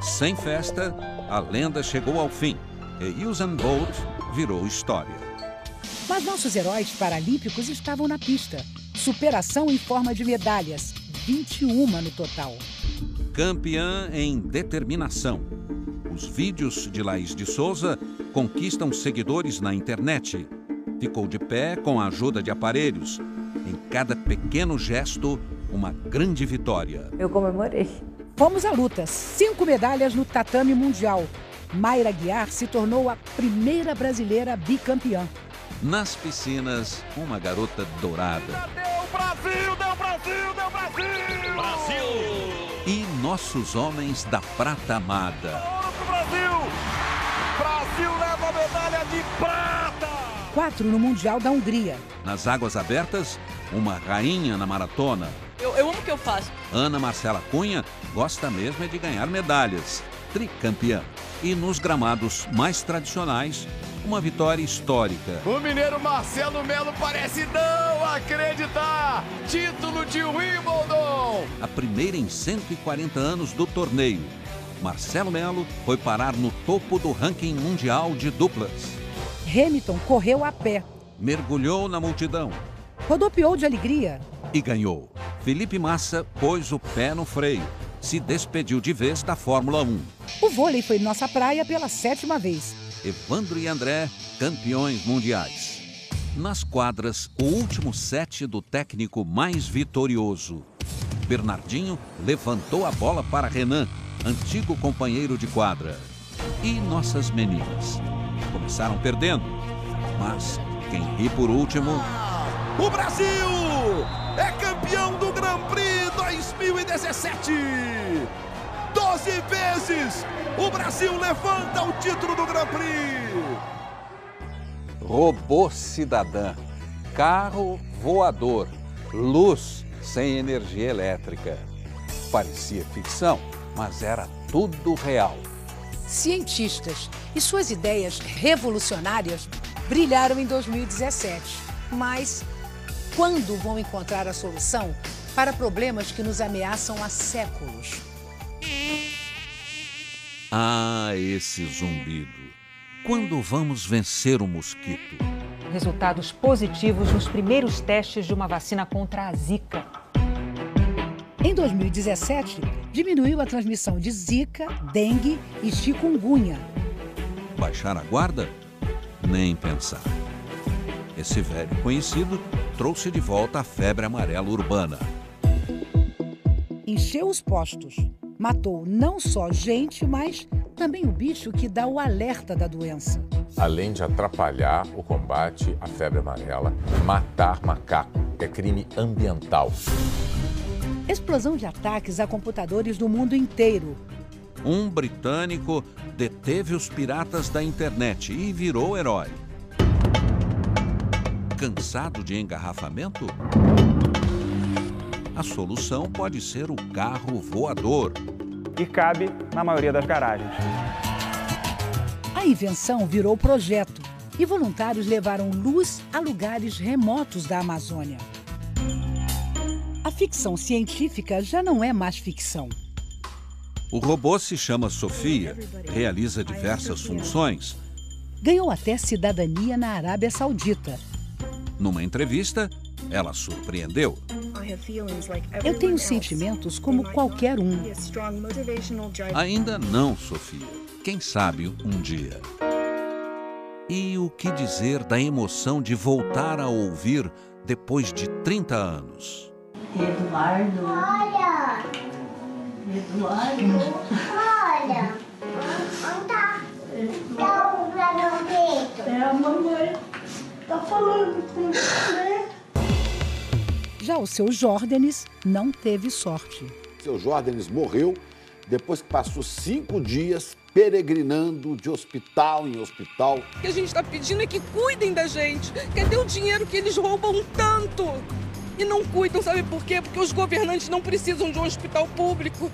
Speaker 1: Sem festa, a lenda chegou ao fim e Usain Bolt virou história.
Speaker 2: Mas nossos heróis paralímpicos estavam na pista. Superação em forma de medalhas, 21 no total.
Speaker 1: Campeã em determinação. Os vídeos de Laís de Souza conquistam seguidores na internet. Ficou de pé com a ajuda de aparelhos Em cada pequeno gesto, uma grande vitória.
Speaker 12: Eu comemorei.
Speaker 2: Fomos à luta. 5 medalhas no tatame mundial. Mayra Guiar se tornou a primeira brasileira bicampeã.
Speaker 1: Nas piscinas, uma garota dourada.
Speaker 9: Deu Brasil, deu Brasil, deu Brasil! Brasil!
Speaker 1: E nossos homens da prata amada.
Speaker 9: Ouro pro Brasil! Brasil leva a medalha de prata!
Speaker 2: 4 no Mundial da Hungria.
Speaker 1: Nas águas abertas, uma rainha na maratona.
Speaker 16: Eu amo o que eu faço.
Speaker 1: Ana Marcela Cunha gosta mesmo é de ganhar medalhas. Tricampeã. E nos gramados mais tradicionais, uma vitória histórica.
Speaker 9: O mineiro Marcelo Melo parece não acreditar! Título de Wimbledon!
Speaker 1: A primeira em 140 anos do torneio. Marcelo Melo foi parar no topo do ranking mundial de duplas.
Speaker 2: Hamilton correu a pé.
Speaker 1: Mergulhou na multidão.
Speaker 2: Rodopiou de alegria.
Speaker 1: E ganhou. Felipe Massa pôs o pé no freio. Se despediu de vez da Fórmula 1.
Speaker 2: O vôlei foi nossa praia pela 7ª vez.
Speaker 1: Evandro e André, campeões mundiais. Nas quadras, o último set do técnico mais vitorioso. Bernardinho levantou a bola para Renan, antigo companheiro de quadra. E nossas meninas. Começaram perdendo, mas quem ri por último...
Speaker 9: O Brasil é campeão do Grand Prix 2017! 12 vezes o Brasil levanta o título do Grand Prix!
Speaker 1: Robô cidadã, carro voador, luz sem energia elétrica. Parecia ficção, mas era tudo real.
Speaker 2: Cientistas e suas ideias revolucionárias brilharam em 2017. Mas quando vão encontrar a solução para problemas que nos ameaçam há séculos?
Speaker 1: Ah, esse zumbido. Quando vamos vencer o mosquito?
Speaker 10: Resultados positivos nos primeiros testes de uma vacina contra a Zika.
Speaker 2: Em 2017, diminuiu a transmissão de Zika, dengue e chikungunya.
Speaker 1: Baixar a guarda? Nem pensar. Esse velho conhecido trouxe de volta a febre amarela urbana.
Speaker 2: Encheu os postos. Matou não só gente, mas também o bicho que dá o alerta da doença.
Speaker 15: Além de atrapalhar o combate à febre amarela, matar macaco é crime ambiental.
Speaker 2: Explosão de ataques a computadores do mundo inteiro.
Speaker 1: Um britânico deteve os piratas da internet e virou herói. Cansado de engarrafamento? A solução pode ser o carro voador.
Speaker 19: E cabe na maioria das garagens.
Speaker 2: A invenção virou projeto e voluntários levaram luz a lugares remotos da Amazônia. A ficção científica já não é mais ficção.
Speaker 1: O robô se chama Sofia, realiza diversas funções.
Speaker 2: Ganhou até cidadania na Arábia Saudita.
Speaker 1: Numa entrevista, ela surpreendeu.
Speaker 2: Eu tenho sentimentos como qualquer um.
Speaker 1: Ainda não, Sofia. Quem sabe um dia. E o que dizer da emoção de voltar a ouvir depois de 30 anos?
Speaker 23: Eduardo. Olha! Eduardo. Olha! Onde tá? Dá um pra meu peito. É a mamãe. Tá falando com você.
Speaker 2: Já o seu Jordanes não teve sorte.
Speaker 20: Seu Jordanes morreu depois que passou 5 dias peregrinando de hospital em hospital.
Speaker 8: O que a gente está pedindo é que cuidem da gente. Cadê o dinheiro que eles roubam tanto? E não cuidam, sabe por quê? Porque os governantes não precisam de um hospital público.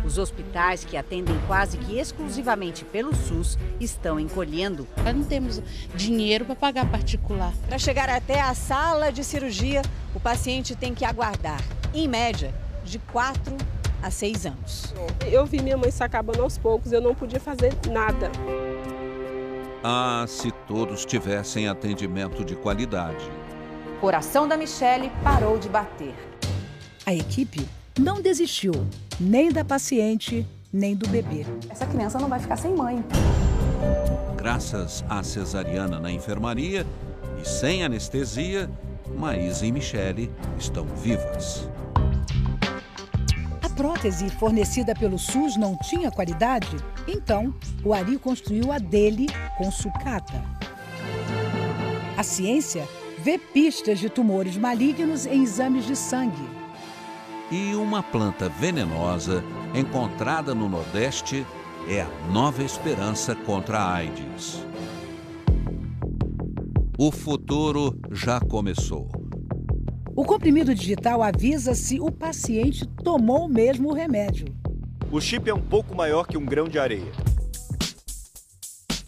Speaker 6: Os hospitais que atendem quase que exclusivamente pelo SUS estão encolhendo.
Speaker 21: Nós não temos dinheiro para pagar particular.
Speaker 10: Para chegar até a sala de cirurgia, o paciente tem que aguardar, em média, de 4 a 6 anos.
Speaker 8: Eu vi minha mãe se acabando aos poucos, eu não podia fazer nada.
Speaker 1: Ah, se todos tivessem atendimento de qualidade.
Speaker 10: O coração da Michele parou de bater.
Speaker 2: A equipe não desistiu, nem da paciente, nem do bebê.
Speaker 10: Essa criança não vai ficar sem mãe.
Speaker 1: Graças à cesariana na enfermaria e sem anestesia, Maísa e Michele estão vivas.
Speaker 2: A prótese fornecida pelo SUS não tinha qualidade? Então, o Ari construiu a dele com sucata. A ciência vê pistas de tumores malignos em exames de sangue.
Speaker 1: E uma planta venenosa encontrada no Nordeste é a nova esperança contra a AIDS. O futuro já começou.
Speaker 2: O comprimido digital avisa se o paciente tomou mesmo o remédio.
Speaker 27: O chip é um pouco maior que um grão de areia.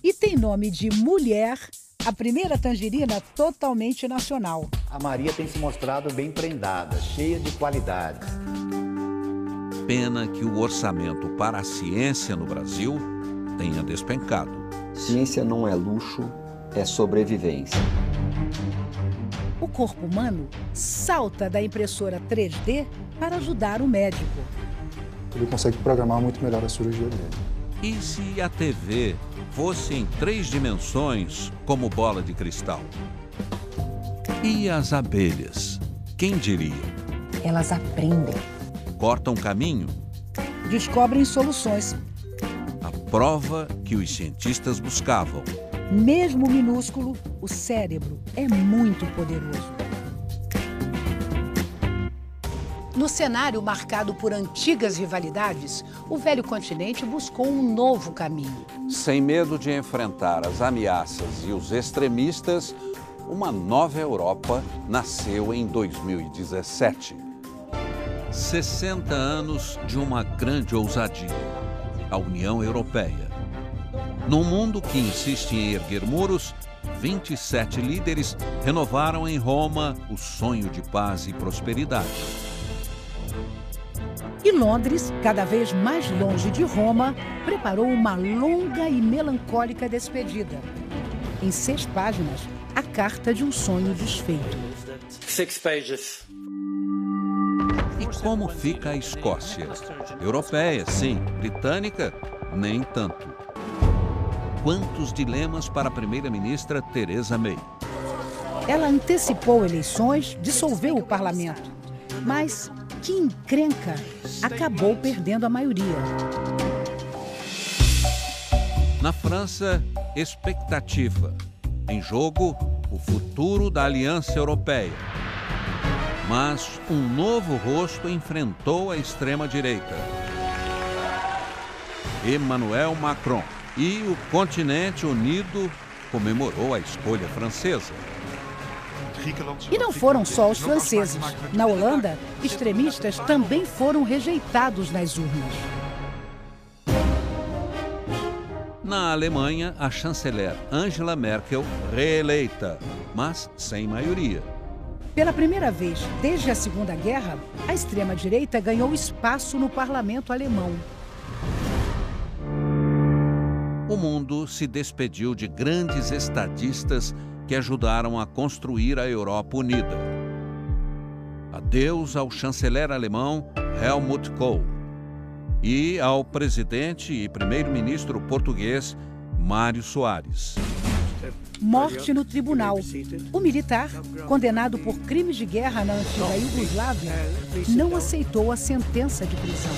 Speaker 2: E tem nome de mulher, a primeira tangerina totalmente nacional.
Speaker 4: A Maria tem se mostrado bem prendada, cheia de qualidades.
Speaker 1: Pena que o orçamento para a ciência no Brasil tenha despencado.
Speaker 5: Ciência não é luxo, é sobrevivência.
Speaker 2: O corpo humano salta da impressora 3D para ajudar o médico.
Speaker 7: Ele consegue programar muito melhor a cirurgia dele.
Speaker 1: E se a TV fosse em 3 dimensões, como bola de cristal? E as abelhas? Quem diria?
Speaker 2: Elas aprendem.
Speaker 1: Cortam caminho?
Speaker 2: Descobrem soluções.
Speaker 1: A prova que os cientistas buscavam.
Speaker 2: Mesmo minúsculo, o cérebro é muito poderoso. No cenário marcado por antigas rivalidades, o velho continente buscou um novo caminho.
Speaker 1: Sem medo de enfrentar as ameaças e os extremistas, uma nova Europa nasceu em 2017. 60 anos de uma grande ousadia, a União Europeia. Num mundo que insiste em erguer muros, 27 líderes renovaram em Roma o sonho de paz e prosperidade.
Speaker 2: E Londres, cada vez mais longe de Roma, preparou uma longa e melancólica despedida. Em 6 páginas, a carta de um sonho desfeito.
Speaker 12: 6 pages.
Speaker 1: E como fica a Escócia? Europeia, sim. Britânica, nem tanto. Quantos dilemas para a primeira-ministra Theresa May?
Speaker 2: Ela antecipou eleições, dissolveu o parlamento. Mas que encrenca, acabou perdendo a maioria.
Speaker 1: Na França, expectativa. Em jogo, o futuro da Aliança Europeia. Mas um novo rosto enfrentou a extrema-direita. Emmanuel Macron. E o continente unido comemorou a escolha francesa.
Speaker 2: E não foram só os franceses. Na Holanda, extremistas também foram rejeitados nas urnas.
Speaker 1: Na Alemanha, a chanceler Angela Merkel reeleita, mas sem maioria.
Speaker 2: Pela primeira vez desde a Segunda Guerra, a extrema-direita ganhou espaço no parlamento alemão.
Speaker 1: O mundo se despediu de grandes estadistas que ajudaram a construir a Europa unida. Adeus ao chanceler alemão Helmut Kohl e ao presidente e primeiro-ministro português Mário Soares.
Speaker 2: Morte no tribunal. O militar, condenado por crimes de guerra na antiga Iugoslávia, não aceitou a sentença de prisão.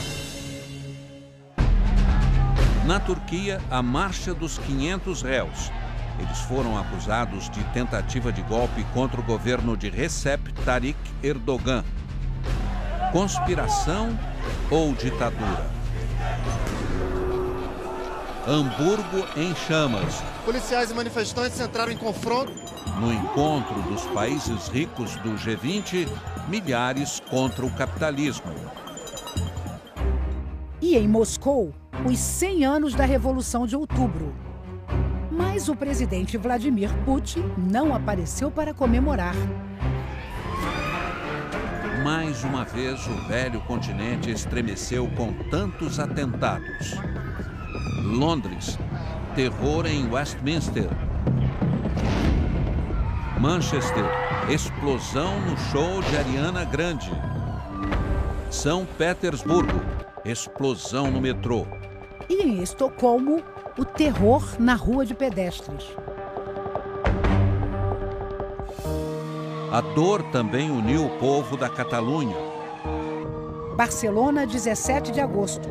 Speaker 1: Na Turquia, a marcha dos 500 réus. Eles foram acusados de tentativa de golpe contra o governo de Recep Tayyip Erdogan. Conspiração ou ditadura? Hamburgo em chamas.
Speaker 16: Policiais e manifestantes entraram em confronto.
Speaker 1: No encontro dos países ricos do G20, milhares contra o capitalismo.
Speaker 2: E em Moscou, os 100 anos da Revolução de Outubro. Mas o presidente Vladimir Putin não apareceu para comemorar.
Speaker 1: Mais uma vez, o velho continente estremeceu com tantos atentados. Londres, terror em Westminster. Manchester, explosão no show de Ariana Grande. São Petersburgo, explosão no metrô.
Speaker 2: E em Estocolmo, o terror na rua de pedestres.
Speaker 1: A dor também uniu o povo da Catalunha.
Speaker 2: Barcelona, 17 de agosto.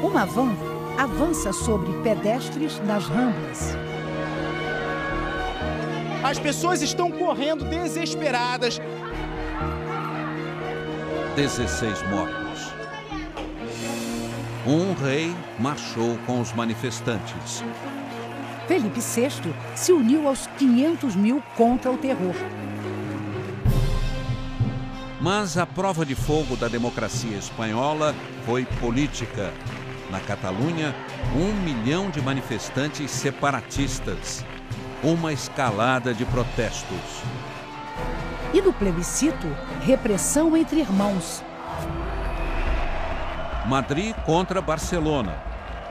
Speaker 2: Uma van avança sobre pedestres nas Ramblas.
Speaker 3: As pessoas estão correndo desesperadas.
Speaker 1: 16 mortos. Um rei marchou com os manifestantes.
Speaker 2: Felipe VI se uniu aos 500 mil contra o terror.
Speaker 1: Mas a prova de fogo da democracia espanhola foi política. Na Catalunha, 1 milhão de manifestantes separatistas. Uma escalada de protestos.
Speaker 2: E no plebiscito, repressão entre irmãos.
Speaker 1: Madrid contra Barcelona.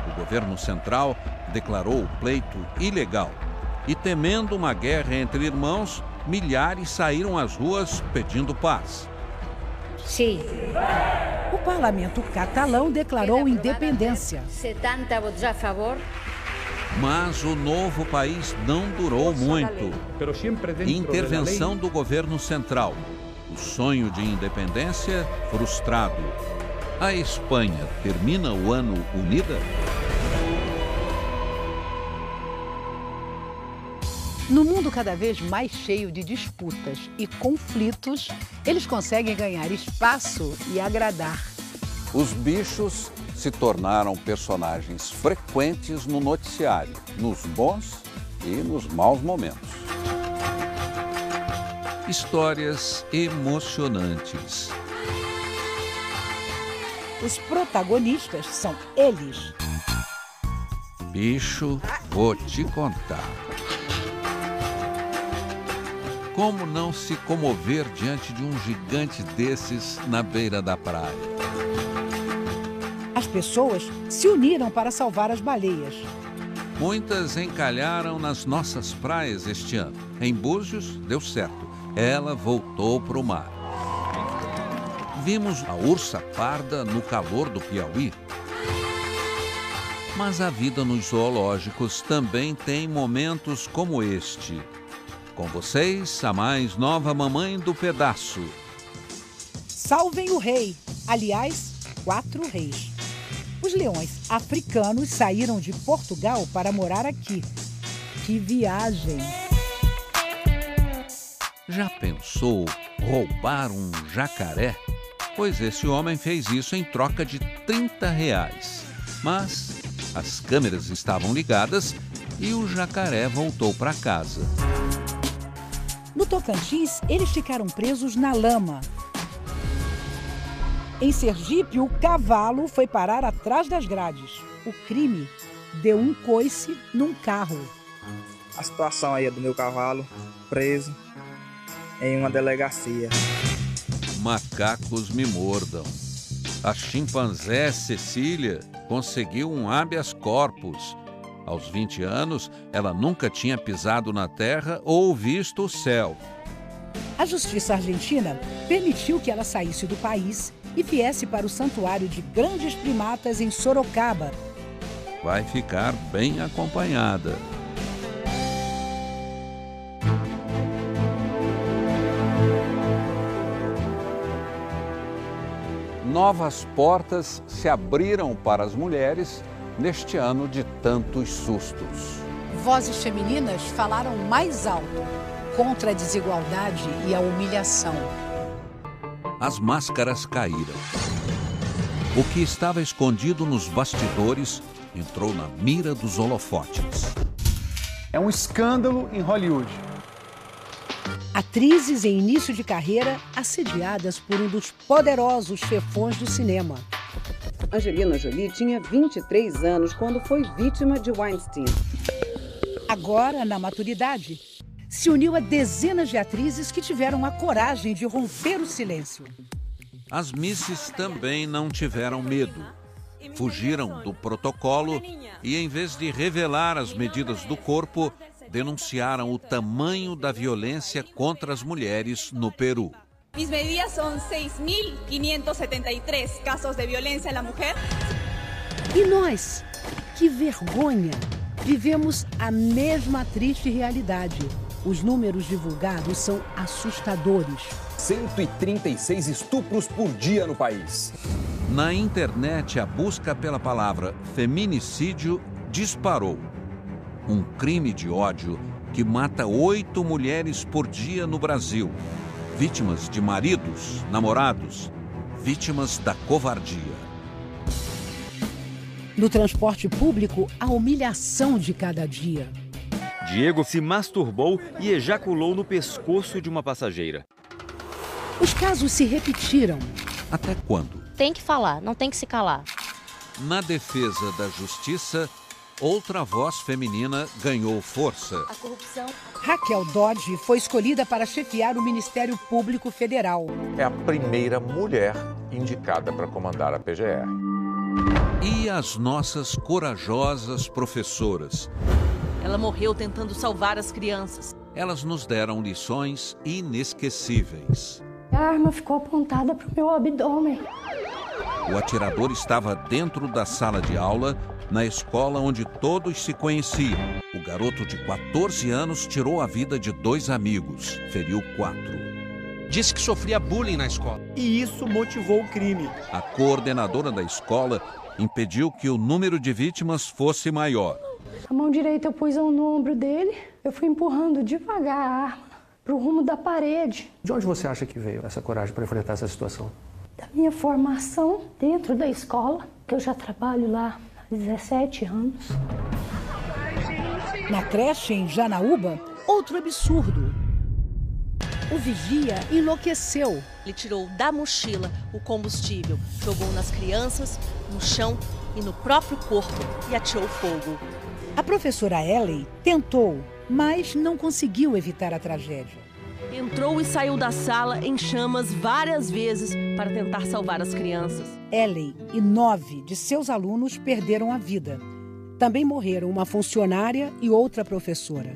Speaker 1: O governo central declarou o pleito ilegal. E temendo uma guerra entre irmãos, milhares saíram às ruas pedindo paz.
Speaker 2: Sim. O parlamento catalão declarou independência.
Speaker 21: 70 votos a favor.
Speaker 1: Mas o novo país não durou muito. Intervenção do governo central. O sonho de independência frustrado. A Espanha termina o ano unida?
Speaker 2: No mundo cada vez mais cheio de disputas e conflitos, eles conseguem ganhar espaço e agradar.
Speaker 1: Os bichos se tornaram personagens frequentes no noticiário, nos bons e nos maus momentos. Histórias emocionantes.
Speaker 2: Os protagonistas são eles.
Speaker 1: Bicho, vou te contar. Como não se comover diante de um gigante desses na beira da praia?
Speaker 2: As pessoas se uniram para salvar as baleias.
Speaker 1: Muitas encalharam nas nossas praias este ano. Em Búzios, deu certo. Ela voltou para o mar. Vimos a ursa parda no calor do Piauí. Mas a vida nos zoológicos também tem momentos como este. Com vocês, a mais nova mamãe do pedaço.
Speaker 2: Salvem o rei. Aliás, 4 reis. Os leões africanos saíram de Portugal para morar aqui. Que viagem!
Speaker 1: Já pensou roubar um jacaré? Pois esse homem fez isso em troca de R$30. Mas as câmeras estavam ligadas e o jacaré voltou para casa.
Speaker 2: No Tocantins, eles ficaram presos na lama. Em Sergipe, o cavalo foi parar atrás das grades. O crime deu um coice num carro.
Speaker 18: A situação aí é do meu cavalo preso em uma delegacia.
Speaker 1: Macacos me mordam. A chimpanzé Cecília conseguiu um habeas corpus. Aos 20 anos, ela nunca tinha pisado na terra ou visto o céu.
Speaker 2: A justiça argentina permitiu que ela saísse do país e viesse para o santuário de grandes primatas em Sorocaba.
Speaker 1: Vai ficar bem acompanhada. Novas portas se abriram para as mulheres neste ano de tantos sustos.
Speaker 2: Vozes femininas falaram mais alto contra a desigualdade e a humilhação.
Speaker 1: As máscaras caíram. O que estava escondido nos bastidores entrou na mira dos holofotes.
Speaker 19: É um escândalo em Hollywood.
Speaker 2: Atrizes em início de carreira assediadas por um dos poderosos chefões do cinema.
Speaker 11: Angelina Jolie tinha 23 anos quando foi vítima de Weinstein.
Speaker 2: Agora, na maturidade, se uniu a dezenas de atrizes que tiveram a coragem de romper o silêncio.
Speaker 1: As misses também não tiveram medo. Fugiram do protocolo e, em vez de revelar as medidas do corpo, denunciaram o tamanho da violência contra as mulheres no Peru.
Speaker 13: Mis medidas son 6.573 casos de violência à mulher.
Speaker 2: E nós? Que vergonha! Vivemos a mesma triste realidade. Os números divulgados são assustadores.
Speaker 9: 136 estupros por dia no país.
Speaker 1: Na internet, a busca pela palavra feminicídio disparou. Um crime de ódio que mata 8 mulheres por dia no Brasil. Vítimas de maridos, namorados, vítimas da covardia.
Speaker 2: No transporte público, a humilhação de cada dia.
Speaker 14: Diego se masturbou e ejaculou no pescoço de uma passageira.
Speaker 2: Os casos se repetiram.
Speaker 1: Até quando?
Speaker 17: Tem que falar, não tem que se calar.
Speaker 1: Na defesa da justiça, outra voz feminina ganhou força.
Speaker 17: A corrupção.
Speaker 2: Raquel Dodge foi escolhida para chefiar o Ministério Público Federal.
Speaker 15: É a primeira mulher indicada para comandar a PGR.
Speaker 1: E as nossas corajosas professoras?
Speaker 22: Ela morreu tentando salvar as crianças.
Speaker 1: Elas nos deram lições inesquecíveis.
Speaker 23: A arma ficou apontada para o meu abdômen.
Speaker 1: O atirador estava dentro da sala de aula, na escola onde todos se conheciam. O garoto de 14 anos tirou a vida de 2 amigos, feriu 4.
Speaker 3: Disse que sofria bullying na escola.
Speaker 19: E isso motivou o crime.
Speaker 1: A coordenadora da escola impediu que o número de vítimas fosse maior.
Speaker 23: A mão direita eu pus no ombro dele, eu fui empurrando devagar a arma para o rumo da parede.
Speaker 24: De onde você acha que veio essa coragem para enfrentar essa situação?
Speaker 23: Da minha formação dentro da escola, que eu já trabalho lá há 17 anos.
Speaker 2: Na creche em Janaúba, outro absurdo. O vigia enlouqueceu.
Speaker 22: Ele tirou da mochila o combustível, jogou nas crianças, no chão e no próprio corpo e ateou fogo.
Speaker 2: A professora Ellen tentou, mas não conseguiu evitar a tragédia.
Speaker 22: Entrou e saiu da sala em chamas várias vezes para tentar salvar as crianças.
Speaker 2: Ellen e 9 de seus alunos perderam a vida. Também morreram uma funcionária e outra professora.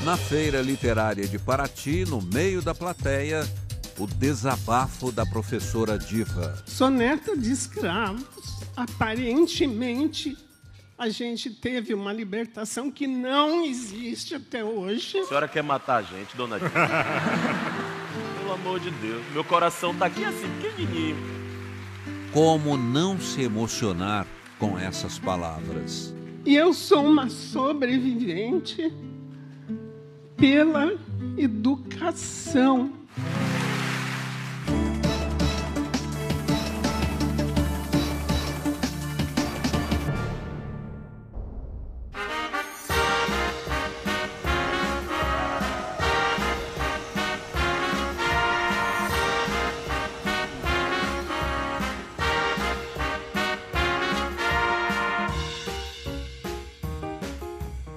Speaker 1: Na Feira Literária de Paraty, no meio da plateia, o desabafo da professora Diva.
Speaker 25: Soneto de escravos. Aparentemente, a gente teve uma libertação que não existe até hoje.
Speaker 26: A senhora quer matar a gente, dona Diva? Pelo amor de Deus, meu coração tá aqui assim, pequenininho.
Speaker 1: Como não se emocionar com essas palavras?
Speaker 25: E eu sou uma sobrevivente pela educação.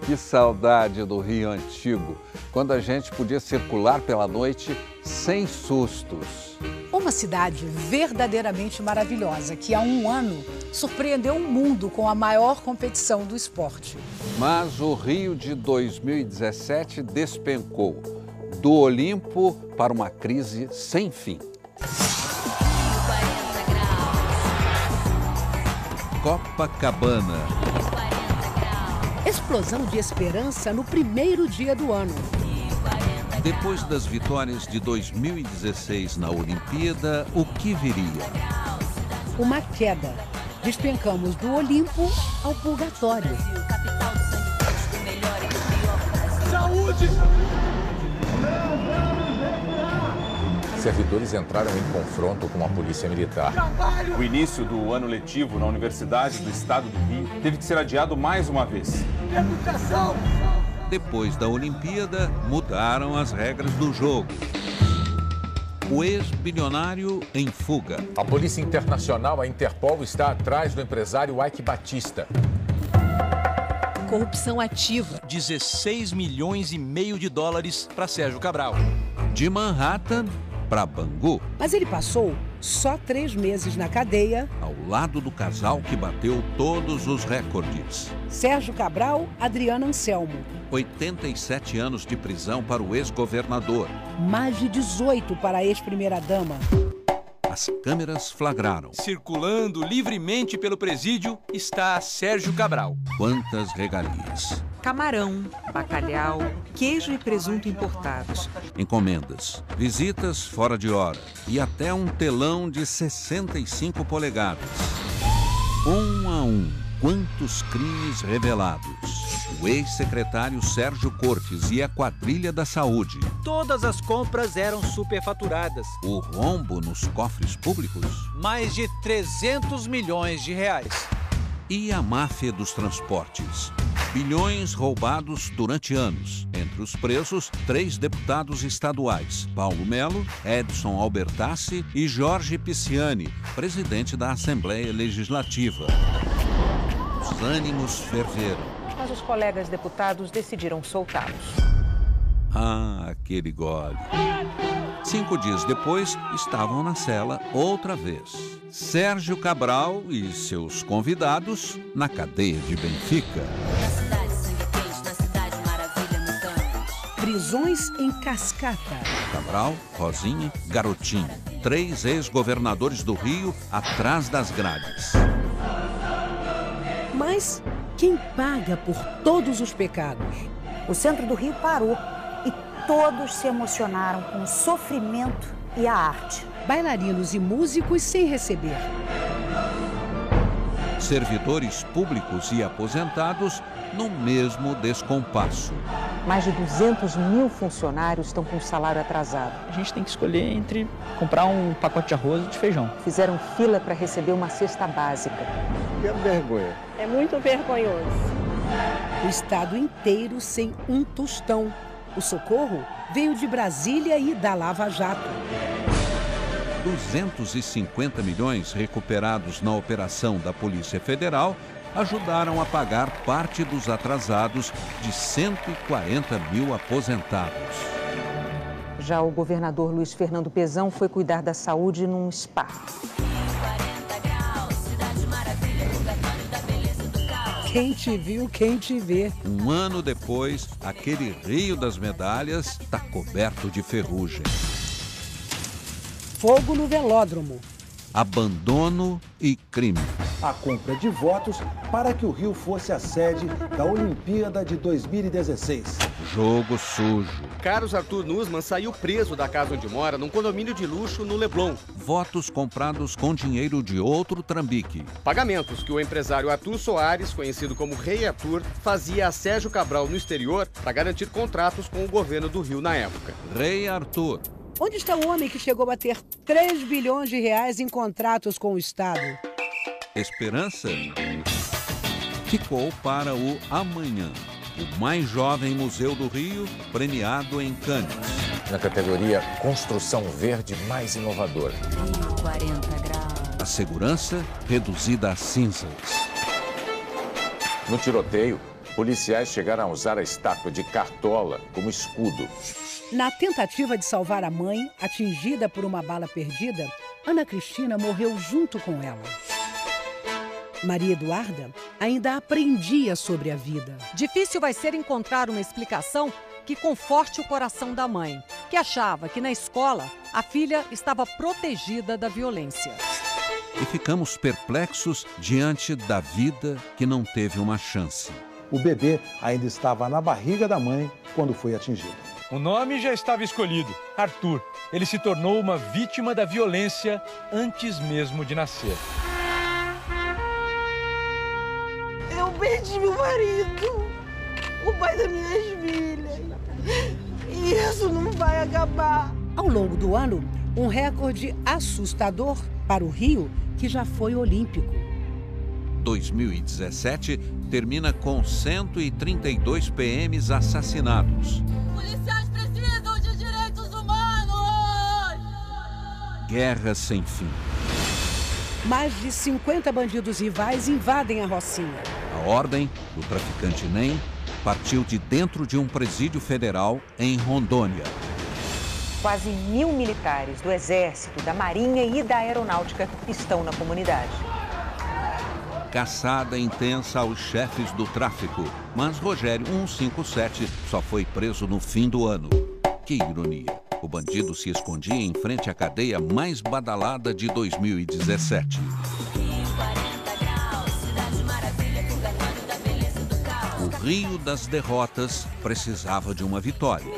Speaker 1: Que saudade do Rio Antigo, quando a gente podia circular pela noite sem sustos.
Speaker 2: Uma cidade verdadeiramente maravilhosa, que há um ano surpreendeu o mundo com a maior competição do esporte.
Speaker 1: Mas o Rio de 2017 despencou do Olimpo para uma crise sem fim. Copacabana.
Speaker 2: Explosão de esperança no primeiro dia do ano.
Speaker 1: Depois das vitórias de 2016 na Olimpíada, o que viria?
Speaker 2: Uma queda. Despencamos do Olimpo ao purgatório.
Speaker 25: Saúde!
Speaker 15: Servidores entraram em confronto com a polícia militar.
Speaker 9: O início do ano letivo na Universidade do Estado do Rio teve que ser adiado mais uma vez.
Speaker 25: Educação!
Speaker 1: Depois da Olimpíada, mudaram as regras do jogo. O ex-bilionário em fuga.
Speaker 15: A Polícia Internacional, a Interpol, está atrás do empresário Ike Batista.
Speaker 22: Corrupção ativa.
Speaker 3: 16 milhões e meio de dólares para Sérgio Cabral.
Speaker 1: De Manhattan para Bangu.
Speaker 2: Mas ele passou só 3 meses na cadeia.
Speaker 1: Ao lado do casal que bateu todos os recordes.
Speaker 2: Sérgio Cabral, Adriana Anselmo.
Speaker 1: 87 anos de prisão para o ex-governador.
Speaker 2: Mais de 18 para a ex-primeira-dama.
Speaker 1: As câmeras flagraram.
Speaker 19: Circulando livremente pelo presídio está Sérgio Cabral.
Speaker 1: Quantas regalias.
Speaker 4: Camarão, bacalhau, queijo e presunto importados.
Speaker 1: Encomendas, visitas fora de hora e até um telão de 65 polegadas. Um a um, quantos crimes revelados. O ex-secretário Sérgio Cortes e a quadrilha da saúde.
Speaker 5: Todas as compras eram superfaturadas.
Speaker 1: O rombo nos cofres públicos.
Speaker 5: Mais de 300 milhões de reais.
Speaker 1: E a máfia dos transportes. Bilhões roubados durante anos. Entre os presos, 3 deputados estaduais: Paulo Melo, Edson Albertassi e Jorge Pisciani, presidente da Assembleia Legislativa. Os ânimos ferveram.
Speaker 6: Mas os colegas deputados decidiram soltá-los.
Speaker 1: Ah, aquele gole. 5 dias depois, estavam na cela outra vez. Sérgio Cabral e seus convidados na cadeia de Benfica.
Speaker 2: Prisões em cascata.
Speaker 1: Cabral, Rosinha, Garotinho. 3 ex-governadores do Rio atrás das grades.
Speaker 2: Mas quem paga por todos os pecados?
Speaker 8: O centro do Rio parou e todos se emocionaram com o sofrimento e a arte.
Speaker 2: Bailarinos e músicos sem receber.
Speaker 1: Servidores públicos e aposentados no mesmo descompasso.
Speaker 6: Mais de 200 mil funcionários estão com o salário atrasado.
Speaker 10: A gente tem que escolher entre comprar um pacote de arroz e de feijão.
Speaker 6: Fizeram fila para receber uma cesta básica.
Speaker 10: Que vergonha.
Speaker 20: É muito vergonhoso.
Speaker 2: O estado inteiro sem um tostão. O socorro veio de Brasília e da Lava Jato.
Speaker 1: 250 milhões recuperados na operação da Polícia Federal ajudaram a pagar parte dos atrasados de 140 mil aposentados.
Speaker 6: Já o governador Luiz Fernando Pezão foi cuidar da saúde num spa.
Speaker 2: Quem te viu, quem te vê.
Speaker 1: Um ano depois, aquele Rio das Medalhas está coberto de ferrugem.
Speaker 2: Fogo no velódromo.
Speaker 1: Abandono e crime.
Speaker 27: A compra de votos para que o Rio fosse a sede da Olimpíada de 2016.
Speaker 1: Jogo sujo.
Speaker 28: Carlos Arthur Nussmann saiu preso da casa onde mora num condomínio de luxo no Leblon.
Speaker 1: Votos comprados com dinheiro de outro trambique.
Speaker 28: Pagamentos que o empresário Arthur Soares, conhecido como Rei Arthur, fazia a Sérgio Cabral no exterior para garantir contratos com o governo do Rio na época.
Speaker 1: Rei Arthur.
Speaker 2: Onde está o homem que chegou a ter 3 bilhões de reais em contratos com o Estado?
Speaker 1: Esperança ficou para o amanhã. O mais jovem museu do Rio, premiado em Cannes.
Speaker 15: Na categoria Construção Verde mais inovadora.
Speaker 8: 40 graus.
Speaker 1: A segurança reduzida a cinzas.
Speaker 15: No tiroteio, policiais chegaram a usar a estátua de Cartola como escudo.
Speaker 2: Na tentativa de salvar a mãe, atingida por uma bala perdida, Ana Cristina morreu junto com ela. Maria Eduarda ainda aprendia sobre a vida.
Speaker 29: Difícil vai ser encontrar uma explicação que conforte o coração da mãe, que achava que na escola a filha estava protegida da violência.
Speaker 1: E ficamos perplexos diante da vida que não teve uma chance.
Speaker 27: O bebê ainda estava na barriga da mãe quando foi atingido.
Speaker 19: O nome já estava escolhido, Arthur. Ele se tornou uma vítima da violência antes mesmo de nascer.
Speaker 30: Eu perdi meu marido, o pai das minhas filhas. E isso não vai acabar.
Speaker 2: Ao longo do ano, um recorde assustador para o Rio, que já foi olímpico.
Speaker 1: 2017 termina com 132 PMs assassinados.
Speaker 30: Policiais precisam de direitos humanos!
Speaker 1: Guerra sem fim.
Speaker 2: Mais de 50 bandidos rivais invadem a Rocinha.
Speaker 1: A ordem do traficante NEM partiu de dentro de um presídio federal em Rondônia.
Speaker 6: Quase 1.000 militares do Exército, da Marinha e da Aeronáutica estão na comunidade.
Speaker 1: Caçada intensa aos chefes do tráfico. Mas Rogério 157 só foi preso no fim do ano. Que ironia. O bandido se escondia em frente à cadeia mais badalada de 2017. O Rio das Derrotas precisava de uma vitória.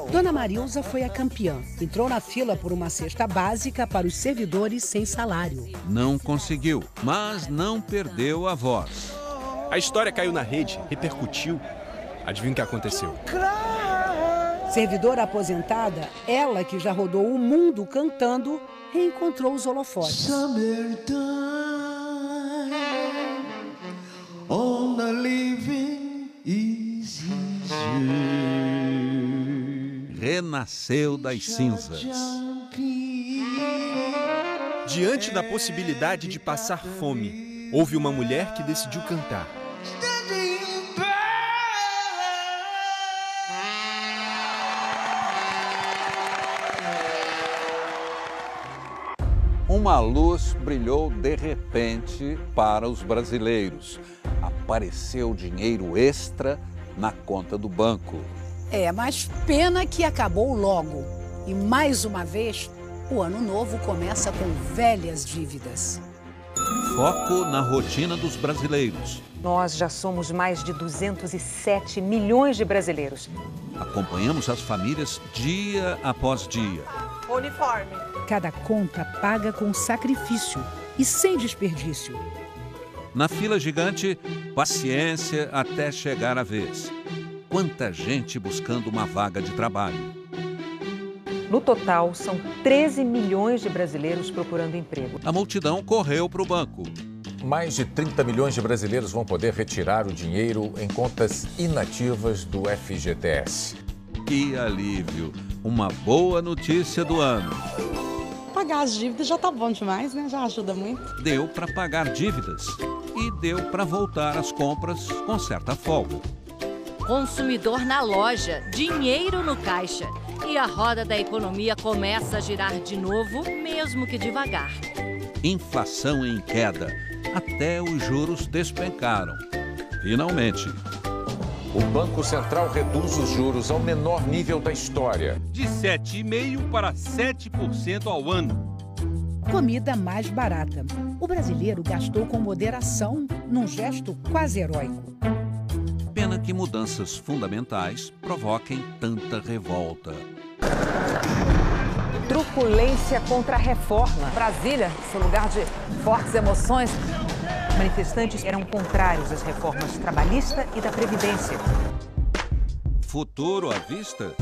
Speaker 2: Dona Marilza foi a campeã. Entrou na fila por uma cesta básica para os servidores sem salário.
Speaker 1: Não conseguiu, mas não perdeu a voz.
Speaker 7: A história caiu na rede, repercutiu. Adivinha o que aconteceu?
Speaker 2: Servidora aposentada, ela que já rodou o mundo cantando, reencontrou os holofotes.
Speaker 1: Renasceu das cinzas.
Speaker 7: Diante da possibilidade de passar fome, houve uma mulher que decidiu cantar.
Speaker 1: Uma luz brilhou de repente para os brasileiros. Apareceu dinheiro extra na conta do banco.
Speaker 2: Mas pena que acabou logo. E mais uma vez, o ano novo começa com velhas dívidas.
Speaker 1: Foco na rotina dos brasileiros.
Speaker 6: Nós já somos mais de 207 milhões de brasileiros.
Speaker 1: Acompanhamos as famílias dia após dia.
Speaker 30: Uniforme.
Speaker 2: Cada conta paga com sacrifício e sem desperdício.
Speaker 1: Na fila gigante, paciência até chegar a vez. Quanta gente buscando uma vaga de trabalho.
Speaker 6: No total, são 13 milhões de brasileiros procurando emprego.
Speaker 1: A multidão correu para o banco.
Speaker 15: Mais de 30 milhões de brasileiros vão poder retirar o dinheiro em contas inativas do FGTS.
Speaker 1: Que alívio! Uma boa notícia do ano.
Speaker 30: Pagar as dívidas já tá bom demais, né? Já ajuda muito.
Speaker 1: Deu para pagar dívidas e deu para voltar às compras com certa folga.
Speaker 11: Consumidor na loja, dinheiro no caixa. E a roda da economia começa a girar de novo, mesmo que devagar.
Speaker 1: Inflação em queda. Até os juros despencaram. Finalmente.
Speaker 15: O Banco Central reduz os juros ao menor nível da história.
Speaker 19: De 7,5% para 7% ao ano.
Speaker 2: Comida mais barata. O brasileiro gastou com moderação, num gesto quase heróico.
Speaker 1: Pena que mudanças fundamentais provoquem tanta revolta.
Speaker 6: Truculência contra a reforma. Brasília, seu lugar de fortes emoções. Manifestantes eram contrários às reformas trabalhista e da Previdência.
Speaker 1: Futuro à vista?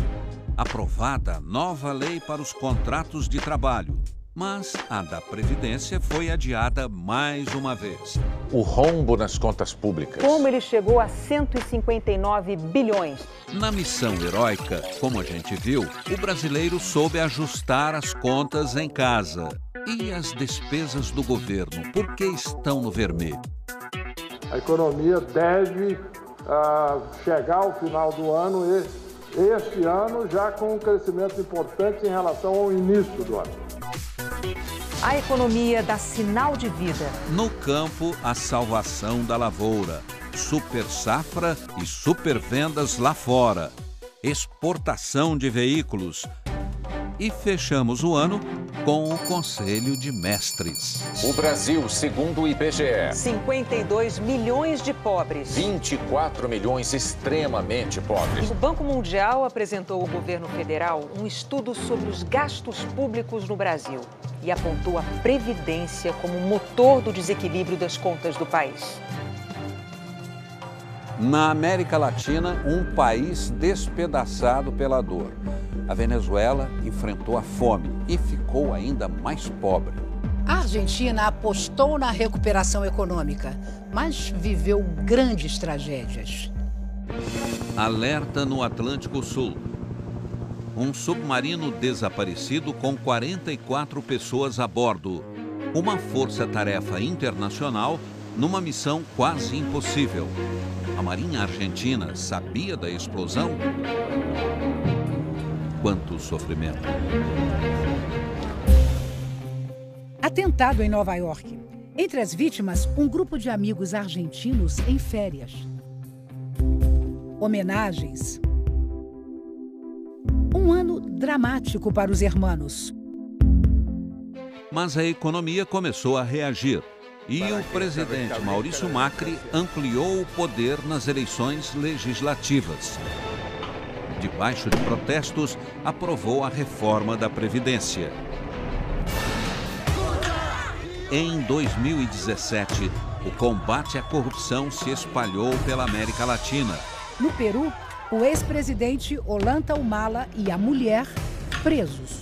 Speaker 1: Aprovada nova lei para os contratos de trabalho. Mas a da Previdência foi adiada mais uma vez.
Speaker 15: O rombo nas contas públicas.
Speaker 6: Como ele chegou a 159 bilhões.
Speaker 1: Na missão heróica, como a gente viu, o brasileiro soube ajustar as contas em casa. E as despesas do governo, por que estão no vermelho?
Speaker 12: A economia deve chegar ao final do ano, este ano, já com um crescimento importante em relação ao início do ano.
Speaker 6: A economia dá sinal de vida.
Speaker 1: No campo, a salvação da lavoura. Super safra e super vendas lá fora. Exportação de veículos. E fechamos o ano com o Conselho de Mestres.
Speaker 15: O Brasil, segundo o IBGE.
Speaker 6: 52 milhões de pobres.
Speaker 15: 24 milhões extremamente pobres.
Speaker 6: O Banco Mundial apresentou ao governo federal um estudo sobre os gastos públicos no Brasil e apontou a Previdência como motor do desequilíbrio das contas do país.
Speaker 1: Na América Latina, um país despedaçado pela dor. A Venezuela enfrentou a fome e ficou ainda mais pobre.
Speaker 2: A Argentina apostou na recuperação econômica, mas viveu grandes tragédias.
Speaker 1: Alerta no Atlântico Sul. Um submarino desaparecido com 44 pessoas a bordo. Uma força-tarefa internacional numa missão quase impossível. A Marinha Argentina sabia da explosão? Quanto sofrimento.
Speaker 2: Atentado em Nova York. Entre as vítimas, um grupo de amigos argentinos em férias. Homenagens. Um ano dramático para os hermanos.
Speaker 1: Mas a economia começou a reagir e o presidente Maurício Macri ampliou o poder nas eleições legislativas. Debaixo de protestos, aprovou a reforma da Previdência. Em 2017, o combate à corrupção se espalhou pela América Latina.
Speaker 2: No Peru, o ex-presidente Ollanta Humala e a mulher presos.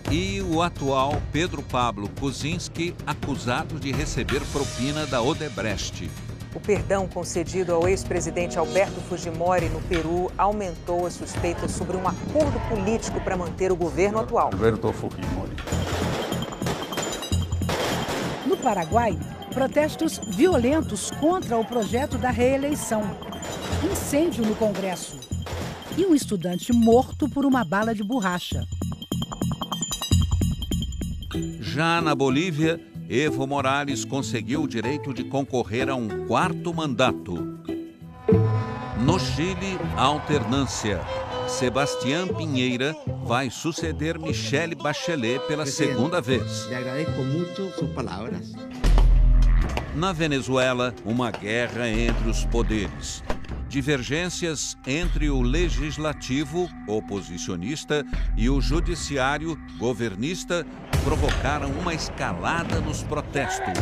Speaker 1: E o atual Pedro Pablo Kuczynski, acusado de receber propina da Odebrecht.
Speaker 6: O perdão concedido ao ex-presidente Alberto Fujimori no Peru aumentou as suspeitas sobre um acordo político para manter o governo atual.
Speaker 9: Alberto Fujimori.
Speaker 2: No Paraguai, protestos violentos contra o projeto da reeleição. Incêndio no Congresso. E um estudante morto por uma bala de borracha.
Speaker 1: Já na Bolívia, Evo Morales conseguiu o direito de concorrer a um 4º mandato. No Chile, alternância. Sebastián Piñera vai suceder Michelle Bachelet pela segunda vez. Na Venezuela, uma guerra entre os poderes. Divergências entre o legislativo, oposicionista, e o judiciário, governista, provocaram uma escalada nos protestos.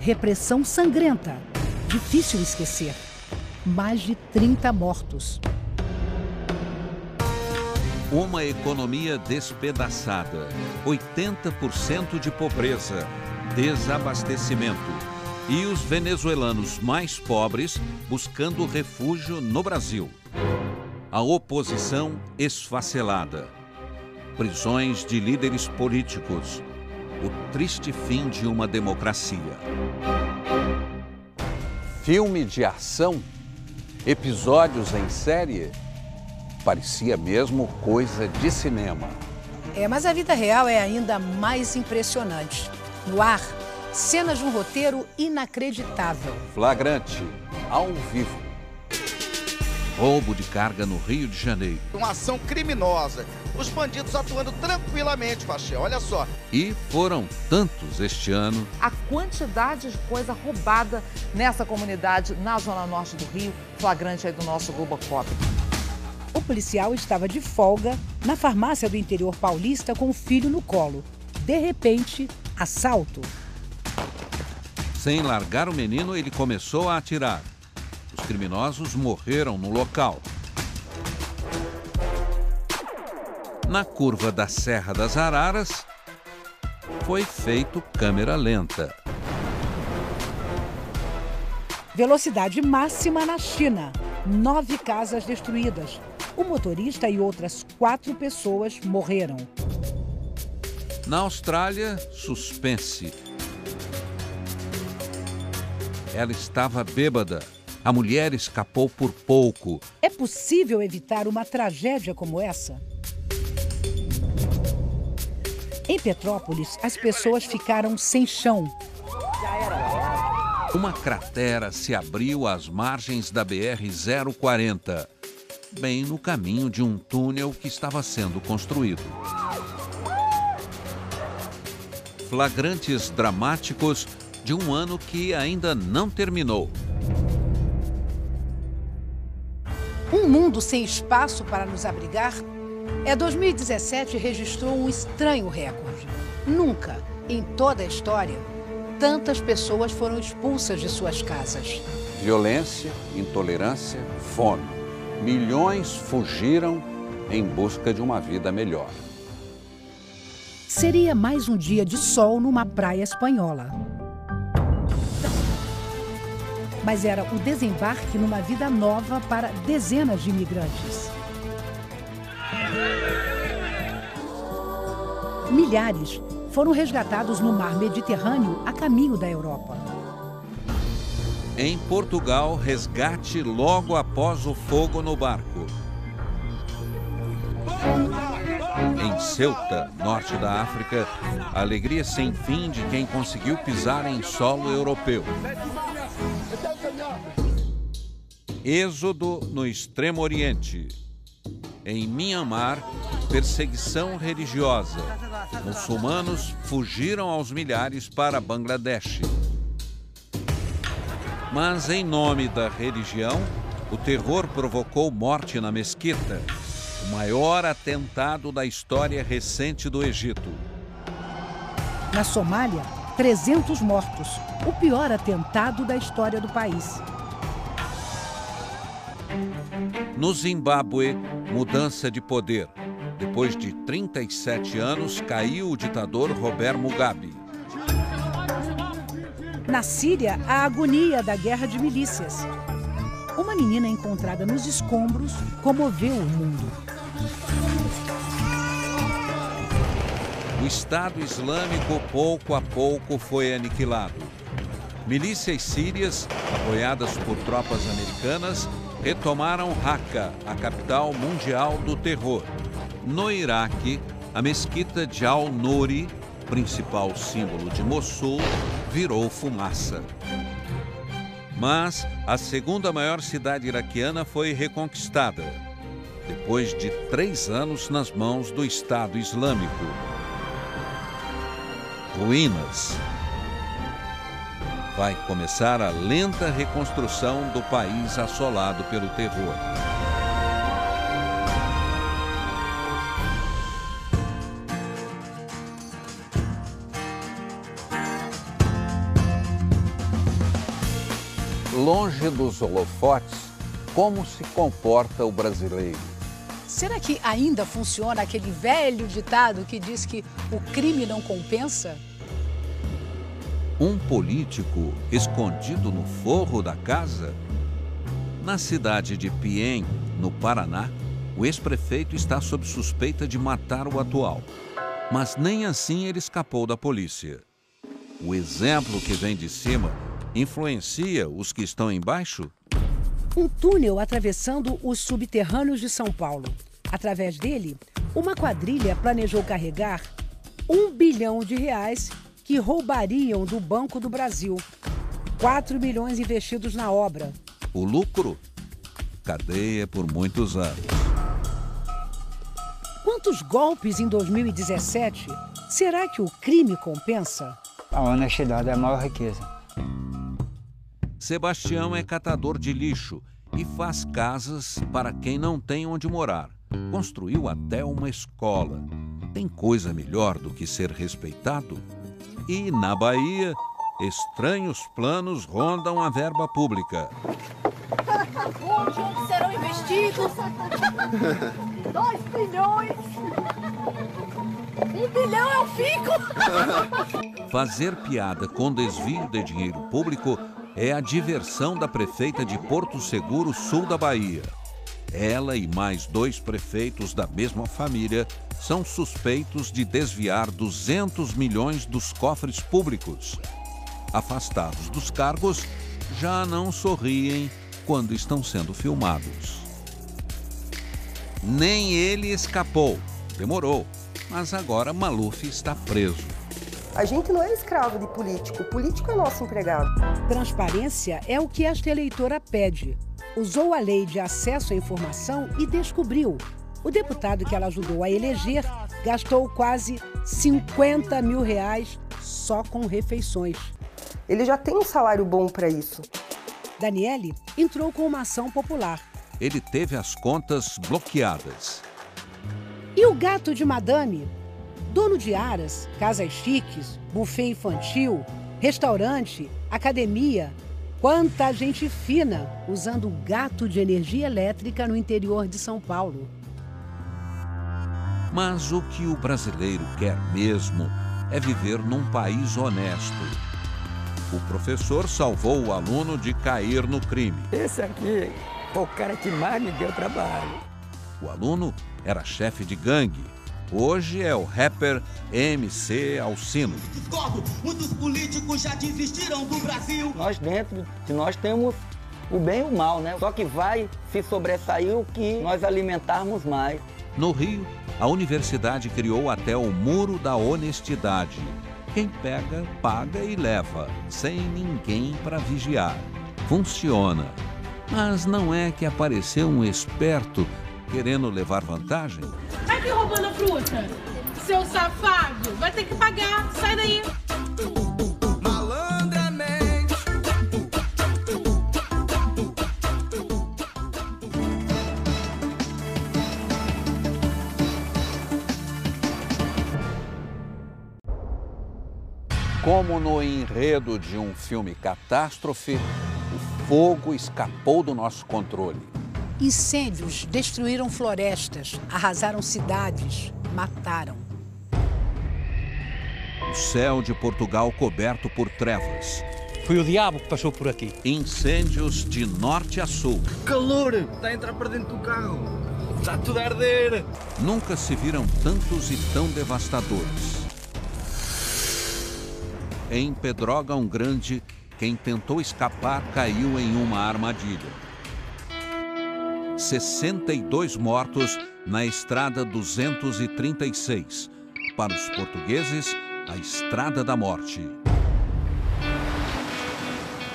Speaker 2: Repressão sangrenta. Difícil esquecer. Mais de 30 mortos.
Speaker 1: Uma economia despedaçada. 80% de pobreza. Desabastecimento. E os venezuelanos mais pobres buscando refúgio no Brasil. A oposição esfacelada. Prisões de líderes políticos. O triste fim de uma democracia.
Speaker 13: Filme de ação? Episódios em série? Parecia mesmo coisa de cinema.
Speaker 2: Mas a vida real é ainda mais impressionante. No ar, cenas de um roteiro inacreditável.
Speaker 13: Flagrante, ao vivo.
Speaker 1: Roubo de carga no Rio de Janeiro.
Speaker 14: Uma ação criminosa. Os bandidos atuando tranquilamente, Fachê, olha só.
Speaker 1: E foram tantos este ano.
Speaker 16: A quantidade de coisa roubada nessa comunidade, na zona norte do Rio, flagrante aí do nosso Globocop.
Speaker 2: O policial estava de folga na farmácia do interior paulista com o filho no colo. De repente, assalto.
Speaker 1: Sem largar o menino, ele começou a atirar. Os criminosos morreram no local. Na curva da Serra das Araras, foi feito câmera lenta.
Speaker 2: Velocidade máxima na China. 9 casas destruídas. O motorista e outras 4 pessoas morreram.
Speaker 1: Na Austrália, suspense. Ela estava bêbada. A mulher escapou por pouco.
Speaker 2: É possível evitar uma tragédia como essa? Em Petrópolis, as pessoas ficaram sem chão.
Speaker 1: Uma cratera se abriu às margens da BR-040, bem no caminho de um túnel que estava sendo construído. Flagrantes dramáticos de um ano que ainda não terminou.
Speaker 2: Um mundo sem espaço para nos abrigar? 2017 registrou um estranho recorde. Nunca, em toda a história, tantas pessoas foram expulsas de suas casas.
Speaker 13: Violência, intolerância, fome. Milhões fugiram em busca de uma vida melhor.
Speaker 2: Seria mais um dia de sol numa praia espanhola. Mas era o desembarque numa vida nova para dezenas de imigrantes. Milhares foram resgatados no mar Mediterrâneo a caminho da Europa.
Speaker 1: Em Portugal, resgate logo após o fogo no barco. Em Ceuta, norte da África, a alegria sem fim de quem conseguiu pisar em solo europeu. Êxodo no Extremo Oriente. Em Myanmar, perseguição religiosa. Muçulmanos fugiram aos milhares para Bangladesh. Mas, em nome da religião, o terror provocou morte na mesquita, o maior atentado da história recente do Egito.
Speaker 2: Na Somália, 300 mortos, o pior atentado da história do país.
Speaker 1: No Zimbábue, mudança de poder. Depois de 37 anos, caiu o ditador Robert Mugabe.
Speaker 2: Na Síria, a agonia da guerra de milícias. Uma menina encontrada nos escombros comoveu o mundo.
Speaker 1: O Estado Islâmico, pouco a pouco, foi aniquilado. Milícias sírias, apoiadas por tropas americanas, retomaram Raqqa, a capital mundial do terror. No Iraque, a mesquita de Al-Nouri, principal símbolo de Mossul, virou fumaça. Mas a segunda maior cidade iraquiana foi reconquistada, depois de 3 anos nas mãos do Estado Islâmico. Ruínas. Vai começar a lenta reconstrução do país assolado pelo terror.
Speaker 13: Longe dos holofotes, como se comporta o brasileiro?
Speaker 2: Será que ainda funciona aquele velho ditado que diz que o crime não compensa?
Speaker 1: Um político escondido no forro da casa? Na cidade de Piên, no Paraná, o ex-prefeito está sob suspeita de matar o atual. Mas nem assim ele escapou da polícia. O exemplo que vem de cima influencia os que estão embaixo?
Speaker 2: Um túnel atravessando os subterrâneos de São Paulo. Através dele, uma quadrilha planejou carregar R$1 bilhão que roubariam do Banco do Brasil. 4 milhões investidos na obra.
Speaker 1: O lucro? Cadeia por muitos anos.
Speaker 2: Quantos golpes em 2017? Será que o crime compensa?
Speaker 10: A honestidade é a maior riqueza.
Speaker 1: Sebastião é catador de lixo e faz casas para quem não tem onde morar. Construiu até uma escola. Tem coisa melhor do que ser respeitado? E, na Bahia, estranhos planos rondam a verba pública.
Speaker 30: Onde serão investidos? 2 bilhões! 1 bilhão eu fico!
Speaker 1: Fazer piada com desvio de dinheiro público é a diversão da prefeita de Porto Seguro, sul da Bahia. Ela e mais 2 prefeitos da mesma família são suspeitos de desviar 200 milhões dos cofres públicos. Afastados dos cargos, já não sorriem quando estão sendo filmados. Nem ele escapou. Demorou, mas agora Maluf está preso.
Speaker 3: A gente não é escravo de político, o político é nosso empregado.
Speaker 2: Transparência é o que esta eleitora pede. Usou a lei de acesso à informação e descobriu. O deputado que ela ajudou a eleger gastou quase R$50 mil só com refeições.
Speaker 3: Ele já tem um salário bom para isso.
Speaker 2: Daniele entrou com uma ação popular.
Speaker 1: Ele teve as contas bloqueadas.
Speaker 2: E o gato de madame? Dono de aras, casas chiques, buffet infantil, restaurante, academia. Quanta gente fina usando gato de energia elétrica no interior de São Paulo.
Speaker 1: Mas o que o brasileiro quer mesmo é viver num país honesto. O professor salvou o aluno de cair no crime.
Speaker 10: Esse aqui foi o cara que mais me deu trabalho.
Speaker 1: O aluno era chefe de gangue. Hoje é o rapper MC Alcino.
Speaker 17: Discordo, muitos políticos já desistiram do Brasil.
Speaker 10: Nós dentro de nós temos o bem e o mal, né? Só que vai se sobressair o que nós alimentarmos mais.
Speaker 1: No Rio, a universidade criou até o Muro da Honestidade. Quem pega, paga e leva, sem ninguém para vigiar. Funciona. Mas não é que apareceu um esperto querendo levar vantagem?
Speaker 4: Vai aqui roubando a fruta. Seu safado, vai ter que pagar. Sai daí.
Speaker 13: Como no enredo de um filme catástrofe, o fogo escapou do nosso controle.
Speaker 2: Incêndios destruíram florestas, arrasaram cidades, mataram.
Speaker 1: O céu de Portugal coberto por trevas.
Speaker 19: Foi o diabo que passou por aqui.
Speaker 1: Incêndios de norte a sul.
Speaker 5: Calor! Está a entrar para dentro do carro. Está tudo a arder.
Speaker 1: Nunca se viram tantos e tão devastadores. Em Pedrógão Grande, quem tentou escapar caiu em uma armadilha. 62 mortos na estrada 236. Para os portugueses, a estrada da morte.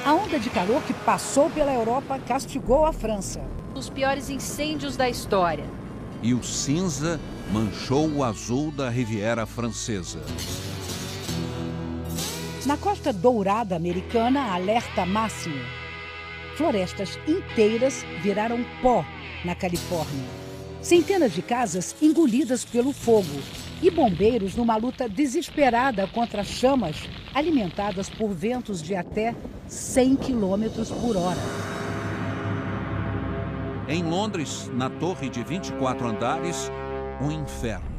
Speaker 2: A onda de calor que passou pela Europa castigou a França.
Speaker 11: Os piores incêndios da história.
Speaker 1: E o cinza manchou o azul da Riviera Francesa.
Speaker 2: Na Costa Dourada americana, alerta máximo. Florestas inteiras viraram pó na Califórnia. Centenas de casas engolidas pelo fogo e bombeiros numa luta desesperada contra chamas alimentadas por ventos de até 100 km por hora.
Speaker 1: Em Londres, na torre de 24 andares, um inferno.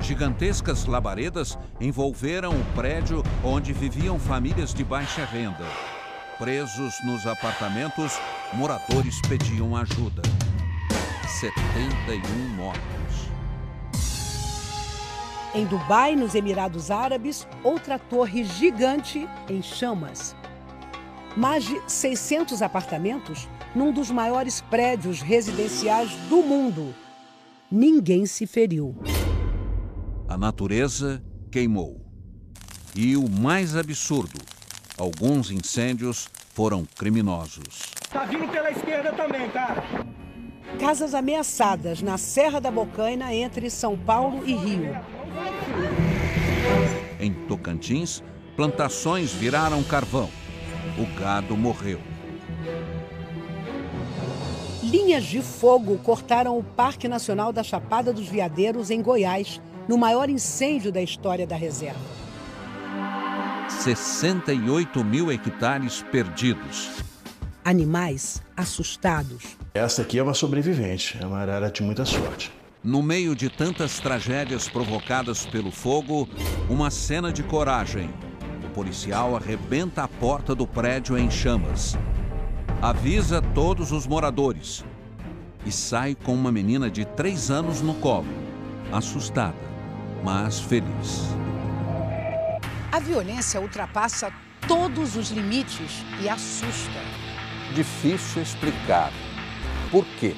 Speaker 1: Gigantescas labaredas envolveram o prédio onde viviam famílias de baixa renda. Presos nos apartamentos, moradores pediam ajuda. 71 mortos.
Speaker 2: Em Dubai, nos Emirados Árabes, outra torre gigante em chamas. Mais de 600 apartamentos num dos maiores prédios residenciais do mundo. Ninguém se feriu.
Speaker 1: A natureza queimou. E o mais absurdo, alguns incêndios foram criminosos.
Speaker 5: Tá vindo pela esquerda também, cara.
Speaker 2: Casas ameaçadas na Serra da Bocaina, entre São Paulo e Rio.
Speaker 1: Em Tocantins, plantações viraram carvão. O gado morreu.
Speaker 2: Linhas de fogo cortaram o Parque Nacional da Chapada dos Veadeiros, em Goiás, no maior incêndio da história da reserva.
Speaker 1: 68 mil hectares perdidos.
Speaker 2: Animais assustados.
Speaker 18: Essa aqui é uma sobrevivente, é uma arara de muita sorte.
Speaker 1: No meio de tantas tragédias provocadas pelo fogo, uma cena de coragem. O policial arrebenta a porta do prédio em chamas. Avisa todos os moradores e sai com uma menina de 3 anos no colo, assustada, mas feliz.
Speaker 2: A violência ultrapassa todos os limites e assusta.
Speaker 13: Difícil explicar. Por quê?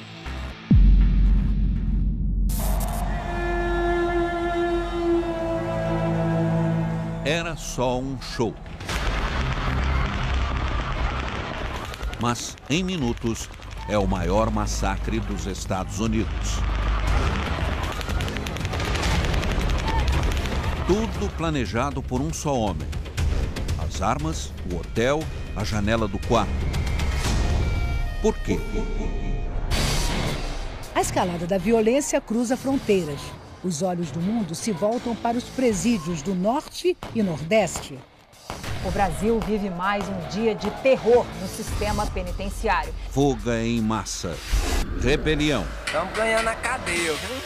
Speaker 1: Era só um show. Mas, em minutos, é o maior massacre dos Estados Unidos. Tudo planejado por um só homem. As armas, o hotel, a janela do quarto. Por quê?
Speaker 2: A escalada da violência cruza fronteiras. Os olhos do mundo se voltam para os presídios do Norte e Nordeste.
Speaker 6: O Brasil vive mais um dia de terror no sistema penitenciário.
Speaker 1: Fuga em massa. Rebelião.
Speaker 5: Estamos ganhando a cadeia, viu?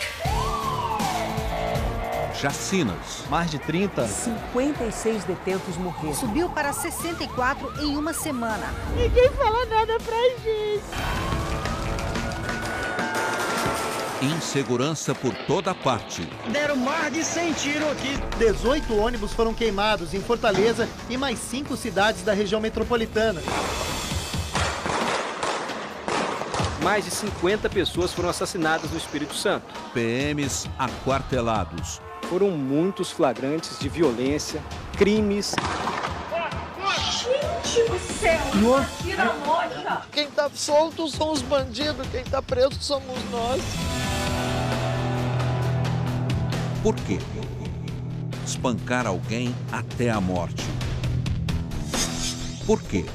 Speaker 1: Chacinas.
Speaker 5: Mais de 30.
Speaker 2: 56 detentos morreram.
Speaker 8: Subiu para 64 em uma semana.
Speaker 4: Ninguém fala nada pra gente.
Speaker 1: Insegurança por toda parte.
Speaker 5: Deram mais de 100 tiros aqui. 18 ônibus foram queimados em Fortaleza e mais 5 cidades da região metropolitana.
Speaker 28: Mais de 50 pessoas foram assassinadas no Espírito Santo.
Speaker 1: PMs aquartelados.
Speaker 28: Foram muitos flagrantes de violência, crimes.
Speaker 4: Gente!
Speaker 30: Gente do céu, tira a moça.
Speaker 14: Quem tá solto são os bandidos, quem tá preso somos nós.
Speaker 1: Por quê? Espancar alguém até a morte. Por quê?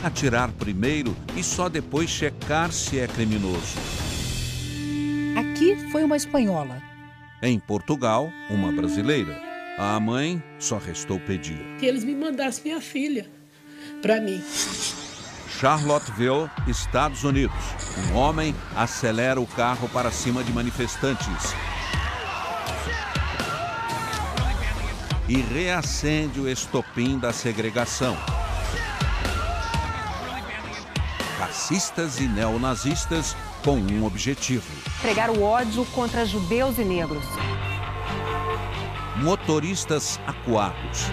Speaker 1: Atirar primeiro e só depois checar se é criminoso.
Speaker 2: Aqui foi uma espanhola.
Speaker 1: Em Portugal, uma brasileira. A mãe só restou pedir.
Speaker 4: Que eles me mandassem minha filha para mim.
Speaker 1: Charlottesville, Estados Unidos. Um homem acelera o carro para cima de manifestantes e reacende o estopim da segregação. Racistas e neonazistas com um objetivo:
Speaker 6: pregar o ódio contra judeus e negros.
Speaker 1: Motoristas acuados.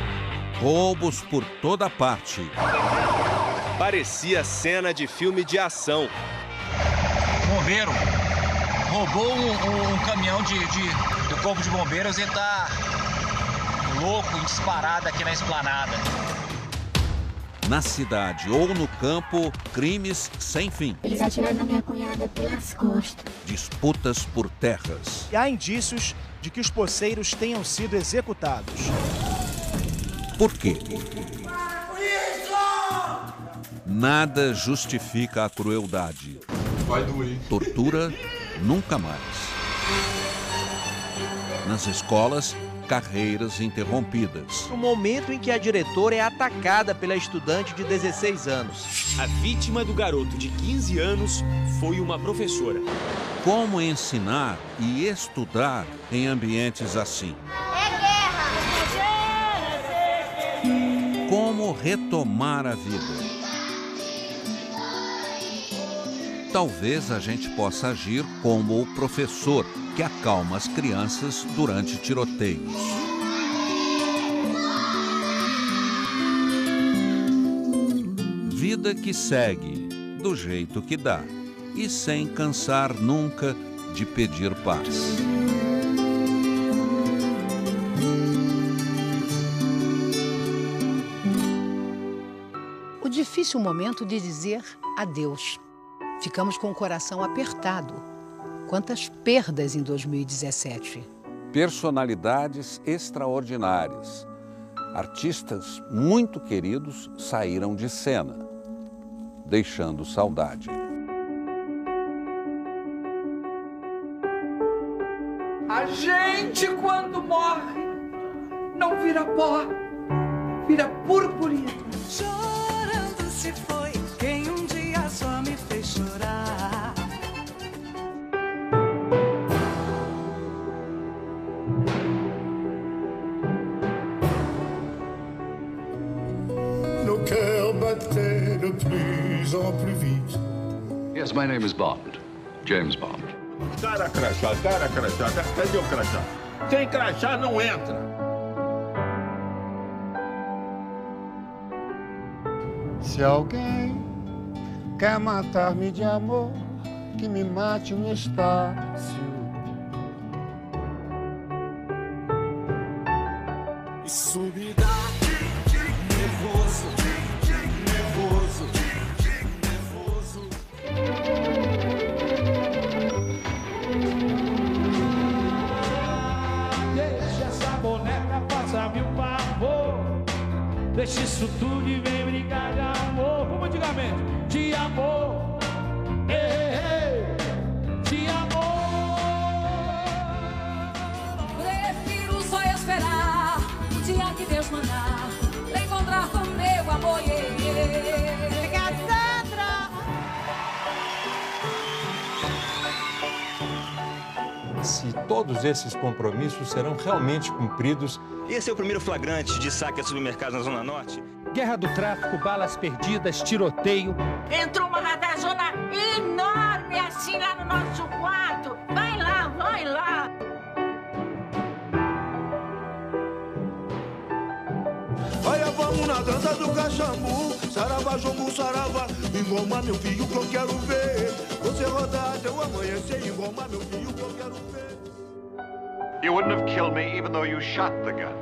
Speaker 1: Roubos por toda parte.
Speaker 7: Parecia cena de filme de ação.
Speaker 20: Bombeiro roubou um caminhão do Corpo de Bombeiros e tá louco, disparado aqui na esplanada.
Speaker 1: Na cidade ou no campo, crimes sem fim.
Speaker 21: Eles atiraram na minha cunhada pelas costas.
Speaker 1: Disputas por terras.
Speaker 22: E há indícios de que os poceiros tenham sido executados.
Speaker 1: Por quê? Nada justifica a crueldade.
Speaker 9: Vai doer.
Speaker 1: Tortura, nunca mais. Nas escolas, carreiras interrompidas.
Speaker 23: No momento em que a diretora é atacada pela estudante de 16 anos.
Speaker 7: A vítima do garoto de 15 anos foi uma professora.
Speaker 1: Como ensinar e estudar em ambientes assim?
Speaker 21: É guerra!
Speaker 1: Como retomar a vida? Talvez a gente possa agir como o professor que acalma as crianças durante tiroteios. Vida que segue do jeito que dá e sem cansar nunca de pedir paz.
Speaker 2: O difícil momento de dizer adeus. Ficamos com o coração apertado. Quantas perdas em 2017.
Speaker 13: Personalidades extraordinárias. Artistas muito queridos saíram de cena, deixando saudade.
Speaker 24: A gente, quando morre, não vira pó, vira purpurina.
Speaker 30: Chorando se foi quem um dia só me fez chorar.
Speaker 12: Nos cœurs battaient de plus en plus vite.
Speaker 25: Yes, my name is Bond, James Bond.
Speaker 12: Cara crachá, cadê o crachá? Sem crachá não entra. Se alguém quer matar-me de amor, que me mate no Estácio.
Speaker 30: E subidade, nervoso, nervoso, nervoso.
Speaker 26: Deixa essa boneca passar-me um pavor. Deixa isso tudo e vem brincar de amor. Como antigamente, de amor. Ei, ei, ei, de amor.
Speaker 30: Prefiro só esperar o dia que Deus mandar pra encontrar com meu amor. Cassandra!
Speaker 19: Se todos esses compromissos serão realmente cumpridos.
Speaker 7: Esse é o primeiro flagrante de saque a supermercados na Zona Norte.
Speaker 19: Guerra do tráfico, balas perdidas, tiroteio.
Speaker 30: Entrou uma ratazona enorme assim lá no nosso quarto. Vai lá, vai lá.
Speaker 12: Olha, vamos na dança do cachambu. Saravá, jongo, saravá. Engoma, meu filho, que eu quero ver. Você rodar até o amanhecer. Engoma, meu filho, que eu quero ver.
Speaker 25: You wouldn't have killed me even though you shot the gun.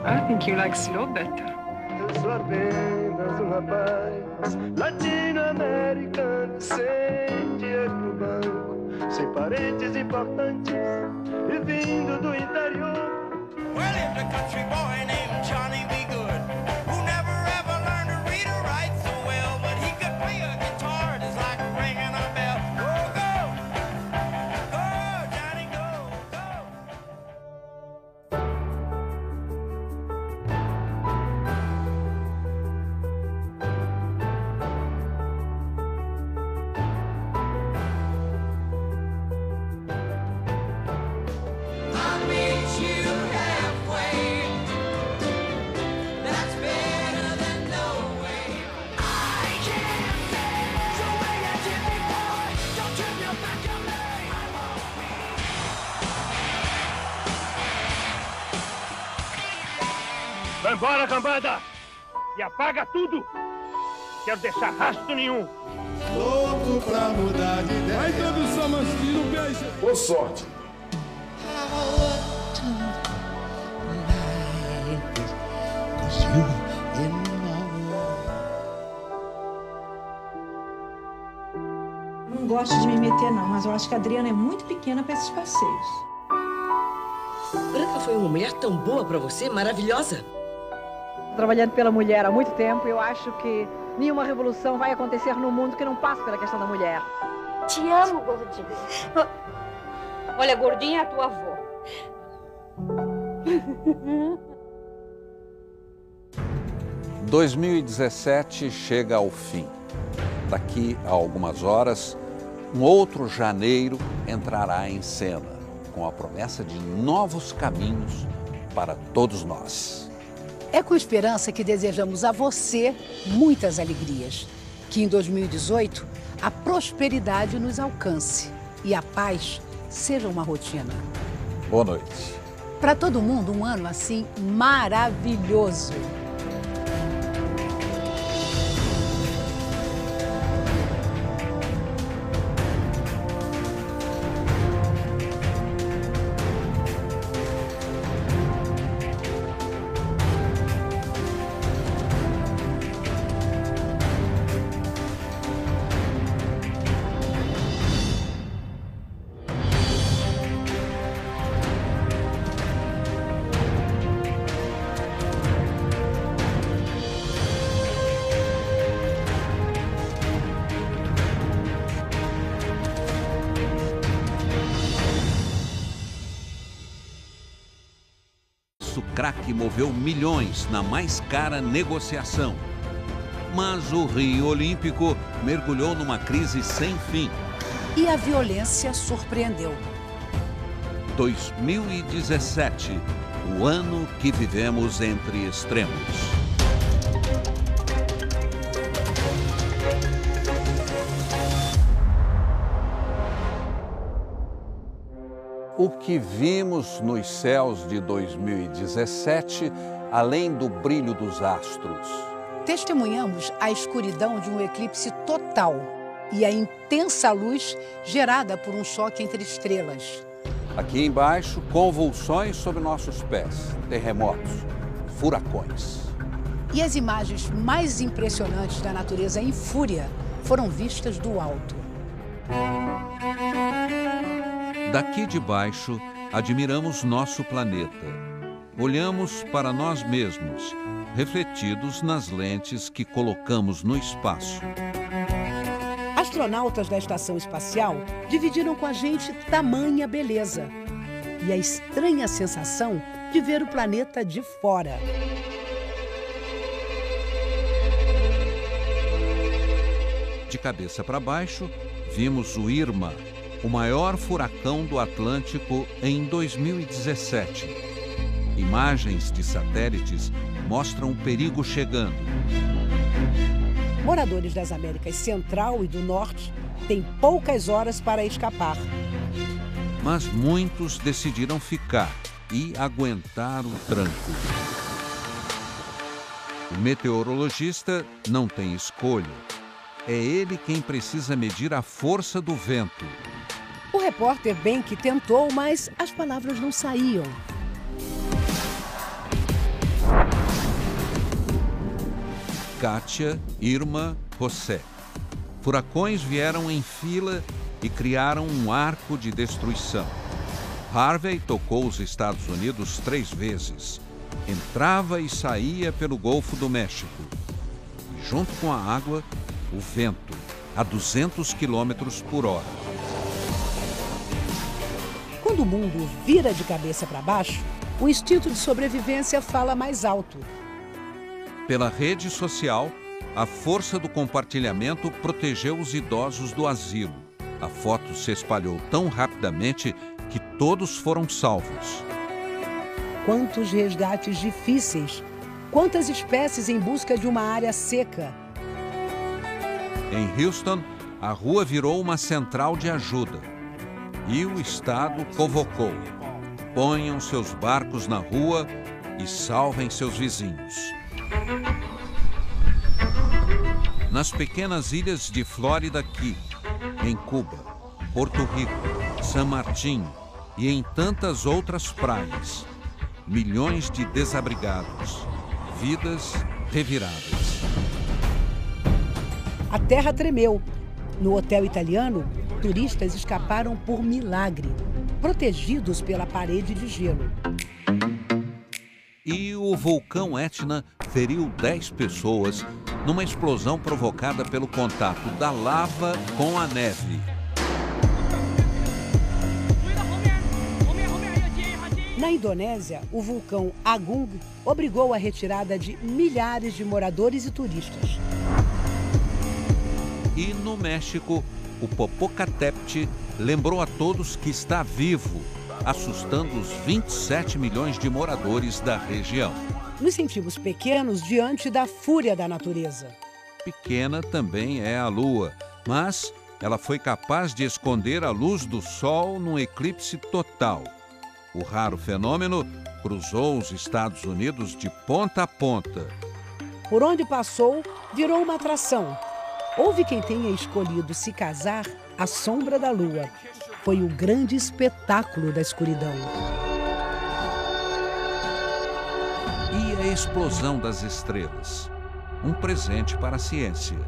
Speaker 24: I think you like slow better.
Speaker 3: Eu sou apenas um rapaz latino-americano, sem dinheiro no banco, sem parentes importantes e vindo do interior.
Speaker 8: Well, lived a country boy named Johnny B. Good, who never ever learned to read or write so well, but he could play a guitar just like ringing a bell. Oh, go! Go, Johnny, go, I meet you halfway. That's better than no way. I can't stand the way you did me, boy. Don't turn your back on me. I won't be.
Speaker 3: Vai embora, cambada! E apaga tudo! Quero deixar rastro nenhum!
Speaker 26: Louco pra mudar de ideia. Vai todo só mastigando um beijo.
Speaker 12: Boa sorte.
Speaker 10: Não gosto de me meter não, mas eu acho que a Adriana é muito pequena para esses passeios.
Speaker 11: Branca foi uma mulher tão boa pra você, maravilhosa.
Speaker 15: Trabalhando pela mulher há muito tempo, eu acho que nenhuma revolução vai acontecer no mundo que não passe pela questão da mulher.
Speaker 21: Te amo, gordinha.
Speaker 16: Olha, gordinha é a tua avó.
Speaker 13: 2017 chega ao fim. Daqui a algumas horas, um outro janeiro entrará em cena, com a promessa de novos caminhos para todos nós.
Speaker 2: É com esperança que desejamos a você muitas alegrias. Que em 2018 a prosperidade nos alcance e a paz seja uma rotina.
Speaker 13: Boa noite.
Speaker 2: Para todo mundo, um ano assim maravilhoso.
Speaker 1: O crack moveu milhões na mais cara negociação. Mas o Rio Olímpico mergulhou numa crise sem fim.
Speaker 2: E a violência surpreendeu.
Speaker 1: 2017, o ano que vivemos entre extremos.
Speaker 13: O que vimos nos céus de 2017, além do brilho dos astros?
Speaker 2: Testemunhamos a escuridão de um eclipse total e a intensa luz gerada por um choque entre estrelas.
Speaker 13: Aqui embaixo, convulsões sob nossos pés, terremotos, furacões.
Speaker 2: E as imagens mais impressionantes da natureza em fúria foram vistas do alto.
Speaker 1: Daqui de baixo, admiramos nosso planeta. Olhamos para nós mesmos, refletidos nas lentes que colocamos no espaço.
Speaker 2: Astronautas da Estação Espacial dividiram com a gente tamanha beleza e a estranha sensação de ver o planeta de fora.
Speaker 1: De cabeça para baixo, vimos o Irma, o maior furacão do Atlântico em 2017. Imagens de satélites mostram o perigo chegando.
Speaker 2: Moradores das Américas Central e do Norte têm poucas horas para escapar.
Speaker 1: Mas muitos decidiram ficar e aguentar o tranco. O meteorologista não tem escolha. É ele quem precisa medir a força do vento.
Speaker 2: O repórter bem que tentou, mas as palavras não saíam.
Speaker 1: Katia, Irma, José. Furacões vieram em fila e criaram um arco de destruição. Harvey tocou os Estados Unidos 3 vezes. Entrava e saía pelo Golfo do México. E junto com a água, o vento, a 200 quilômetros por hora.
Speaker 2: Quando o mundo vira de cabeça para baixo, o instinto de sobrevivência fala mais alto.
Speaker 1: Pela rede social, a força do compartilhamento protegeu os idosos do asilo. A foto se espalhou tão rapidamente que todos foram salvos.
Speaker 2: Quantos resgates difíceis! Quantas espécies em busca de uma área seca!
Speaker 1: Em Houston, a rua virou uma central de ajuda. E o Estado convocou: ponham seus barcos na rua e salvem seus vizinhos. Nas pequenas ilhas de Flórida Key, em Cuba, Porto Rico, San Martín e em tantas outras praias, milhões de desabrigados, vidas reviradas.
Speaker 2: A terra tremeu. No hotel italiano, turistas escaparam por milagre, protegidos pela parede de gelo.
Speaker 1: E o vulcão Etna feriu 10 pessoas numa explosão provocada pelo contato da lava com a neve.
Speaker 2: Na Indonésia, o vulcão Agung obrigou a retirada de milhares de moradores e turistas.
Speaker 1: E no México, o Popocatépetl lembrou a todos que está vivo, assustando os 27 milhões de moradores da região.
Speaker 2: Nos sentimos pequenos diante da fúria da natureza.
Speaker 1: Pequena também é a Lua, mas ela foi capaz de esconder a luz do Sol num eclipse total. O raro fenômeno cruzou os Estados Unidos de ponta a ponta.
Speaker 2: Por onde passou, virou uma atração. Houve quem tenha escolhido se casar à sombra da lua. Foi o grande espetáculo da escuridão.
Speaker 1: E a explosão das estrelas? Um presente para a ciência.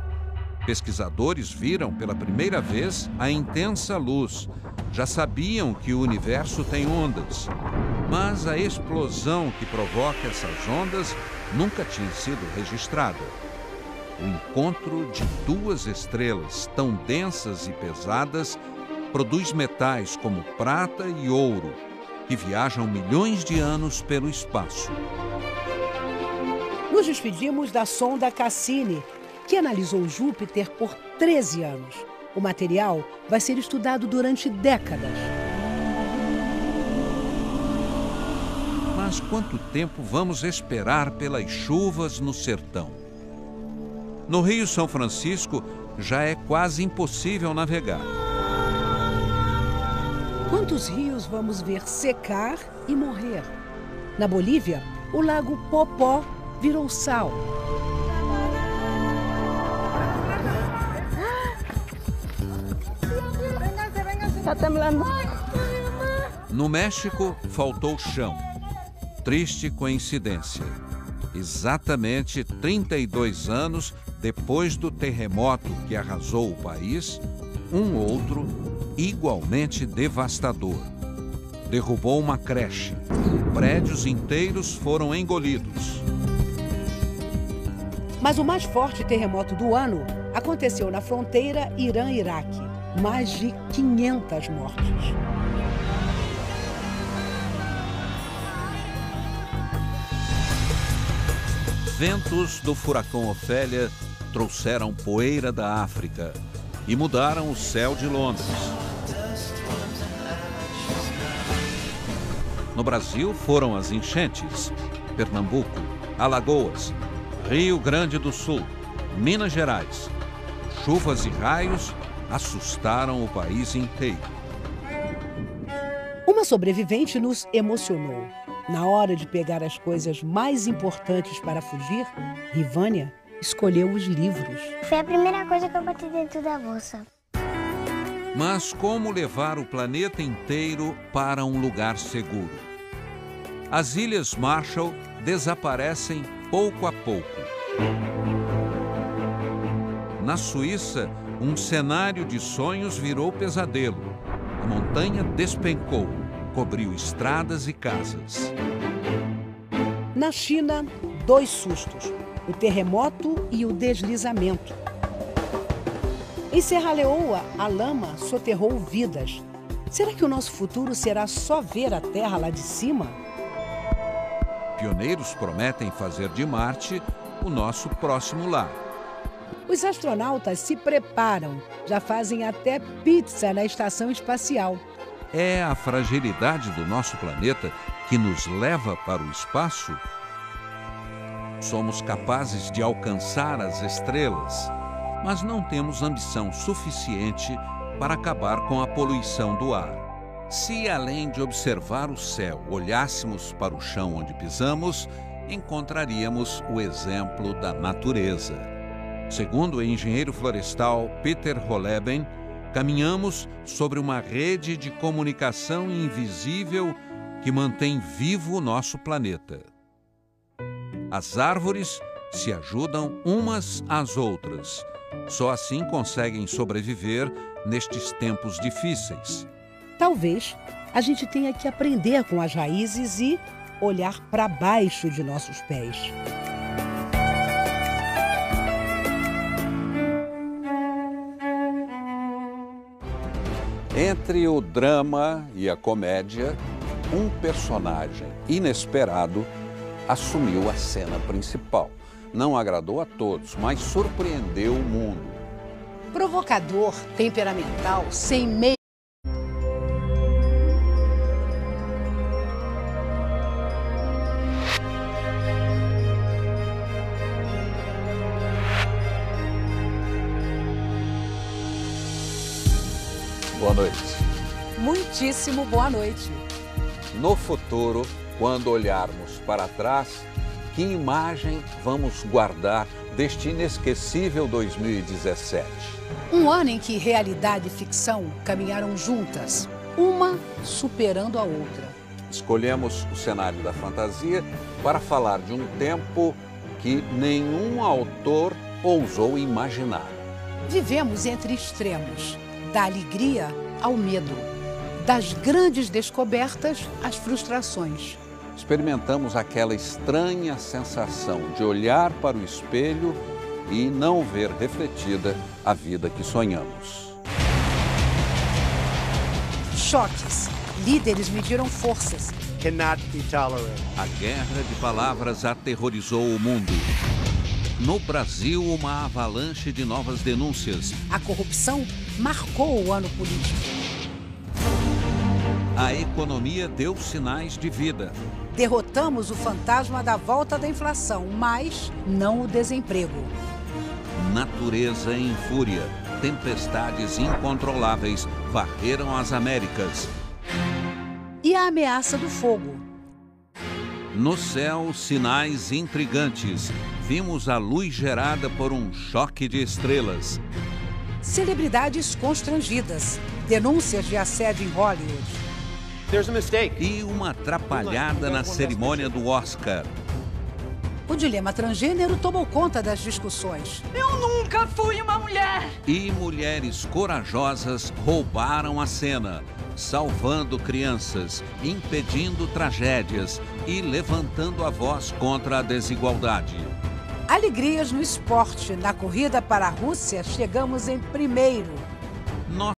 Speaker 1: Pesquisadores viram pela primeira vez a intensa luz. Já sabiam que o universo tem ondas. Mas a explosão que provoca essas ondas nunca tinha sido registrada. O encontro de 2 estrelas tão densas e pesadas produz metais como prata e ouro, que viajam milhões de anos pelo espaço.
Speaker 2: Nos despedimos da sonda Cassini, que analisou Júpiter por 13 anos. O material vai ser estudado durante décadas.
Speaker 1: Mas quanto tempo vamos esperar pelas chuvas no sertão? No Rio São Francisco, já é quase impossível navegar.
Speaker 2: Quantos rios vamos ver secar e morrer? Na Bolívia, o lago Popó virou sal.
Speaker 30: Está temblando.
Speaker 1: No México, faltou chão. Triste coincidência. Exatamente 32 anos depois do terremoto que arrasou o país, um outro igualmente devastador. Derrubou uma creche. Prédios inteiros foram engolidos.
Speaker 2: Mas o mais forte terremoto do ano aconteceu na fronteira Irã-Iraque. Mais de 500 mortes.
Speaker 1: Ventos do furacão Ofélia trouxeram poeira da África e mudaram o céu de Londres. No Brasil foram as enchentes, Pernambuco, Alagoas, Rio Grande do Sul, Minas Gerais. Chuvas e raios assustaram o país inteiro.
Speaker 2: Uma sobrevivente nos emocionou. Na hora de pegar as coisas mais importantes para fugir, Rivânia escolheu os livros.
Speaker 21: Foi a primeira coisa que eu bati dentro da bolsa.
Speaker 1: Mas como levar o planeta inteiro para um lugar seguro? As Ilhas Marshall desaparecem pouco a pouco. Na Suíça, um cenário de sonhos virou pesadelo. A montanha despencou, cobriu estradas e casas.
Speaker 2: Na China, 2 sustos: o terremoto e o deslizamento. Em Serra Leoa, a lama soterrou vidas. Será que o nosso futuro será só ver a Terra lá de cima?
Speaker 1: Pioneiros prometem fazer de Marte o nosso próximo lar.
Speaker 2: Os astronautas se preparam, já fazem até pizza na estação espacial.
Speaker 1: É a fragilidade do nosso planeta que nos leva para o espaço? Somos capazes de alcançar as estrelas, mas não temos ambição suficiente para acabar com a poluição do ar. Se, além de observar o céu, olhássemos para o chão onde pisamos, encontraríamos o exemplo da natureza. Segundo o engenheiro florestal Peter Holleben, caminhamos sobre uma rede de comunicação invisível que mantém vivo o nosso planeta. As árvores se ajudam umas às outras. Só assim conseguem sobreviver nestes tempos difíceis.
Speaker 2: Talvez a gente tenha que aprender com as raízes e olhar para baixo de nossos pés.
Speaker 13: Entre o drama e a comédia, um personagem inesperado assumiu a cena principal. Não agradou a todos, mas surpreendeu o mundo.
Speaker 2: Provocador, temperamental, sem meio.
Speaker 13: Boa noite.
Speaker 2: Muitíssimo boa noite.
Speaker 13: No futuro, quando olharmos para trás, que imagem vamos guardar deste inesquecível 2017?
Speaker 2: Um ano em que realidade e ficção caminharam juntas, uma superando a outra.
Speaker 13: Escolhemos o cenário da fantasia para falar de um tempo que nenhum autor ousou imaginar.
Speaker 2: Vivemos entre extremos, da alegria ao medo, das grandes descobertas às frustrações.
Speaker 13: Experimentamos aquela estranha sensação de olhar para o espelho e não ver refletida a vida que sonhamos.
Speaker 2: Choques. Líderes mediram forças.
Speaker 4: Cannot be tolerated.
Speaker 1: A guerra de palavras aterrorizou o mundo. No Brasil, uma avalanche de novas denúncias.
Speaker 2: A corrupção marcou o ano político.
Speaker 1: A economia deu sinais de vida.
Speaker 2: Derrotamos o fantasma da volta da inflação, mas não o desemprego.
Speaker 1: Natureza em fúria. Tempestades incontroláveis varreram as Américas.
Speaker 2: E a ameaça do fogo.
Speaker 1: No céu, sinais intrigantes. Vimos a luz gerada por um choque de estrelas.
Speaker 2: Celebridades constrangidas. Denúncias de assédio em Hollywood.
Speaker 4: There's a mistake.
Speaker 1: E uma atrapalhada na cerimônia do Oscar.
Speaker 2: O dilema transgênero tomou conta das discussões.
Speaker 16: Eu nunca fui uma mulher!
Speaker 1: E mulheres corajosas roubaram a cena, salvando crianças, impedindo tragédias e levantando a voz contra a desigualdade.
Speaker 2: Alegrias no esporte. Na corrida para a Rússia, chegamos em primeiro.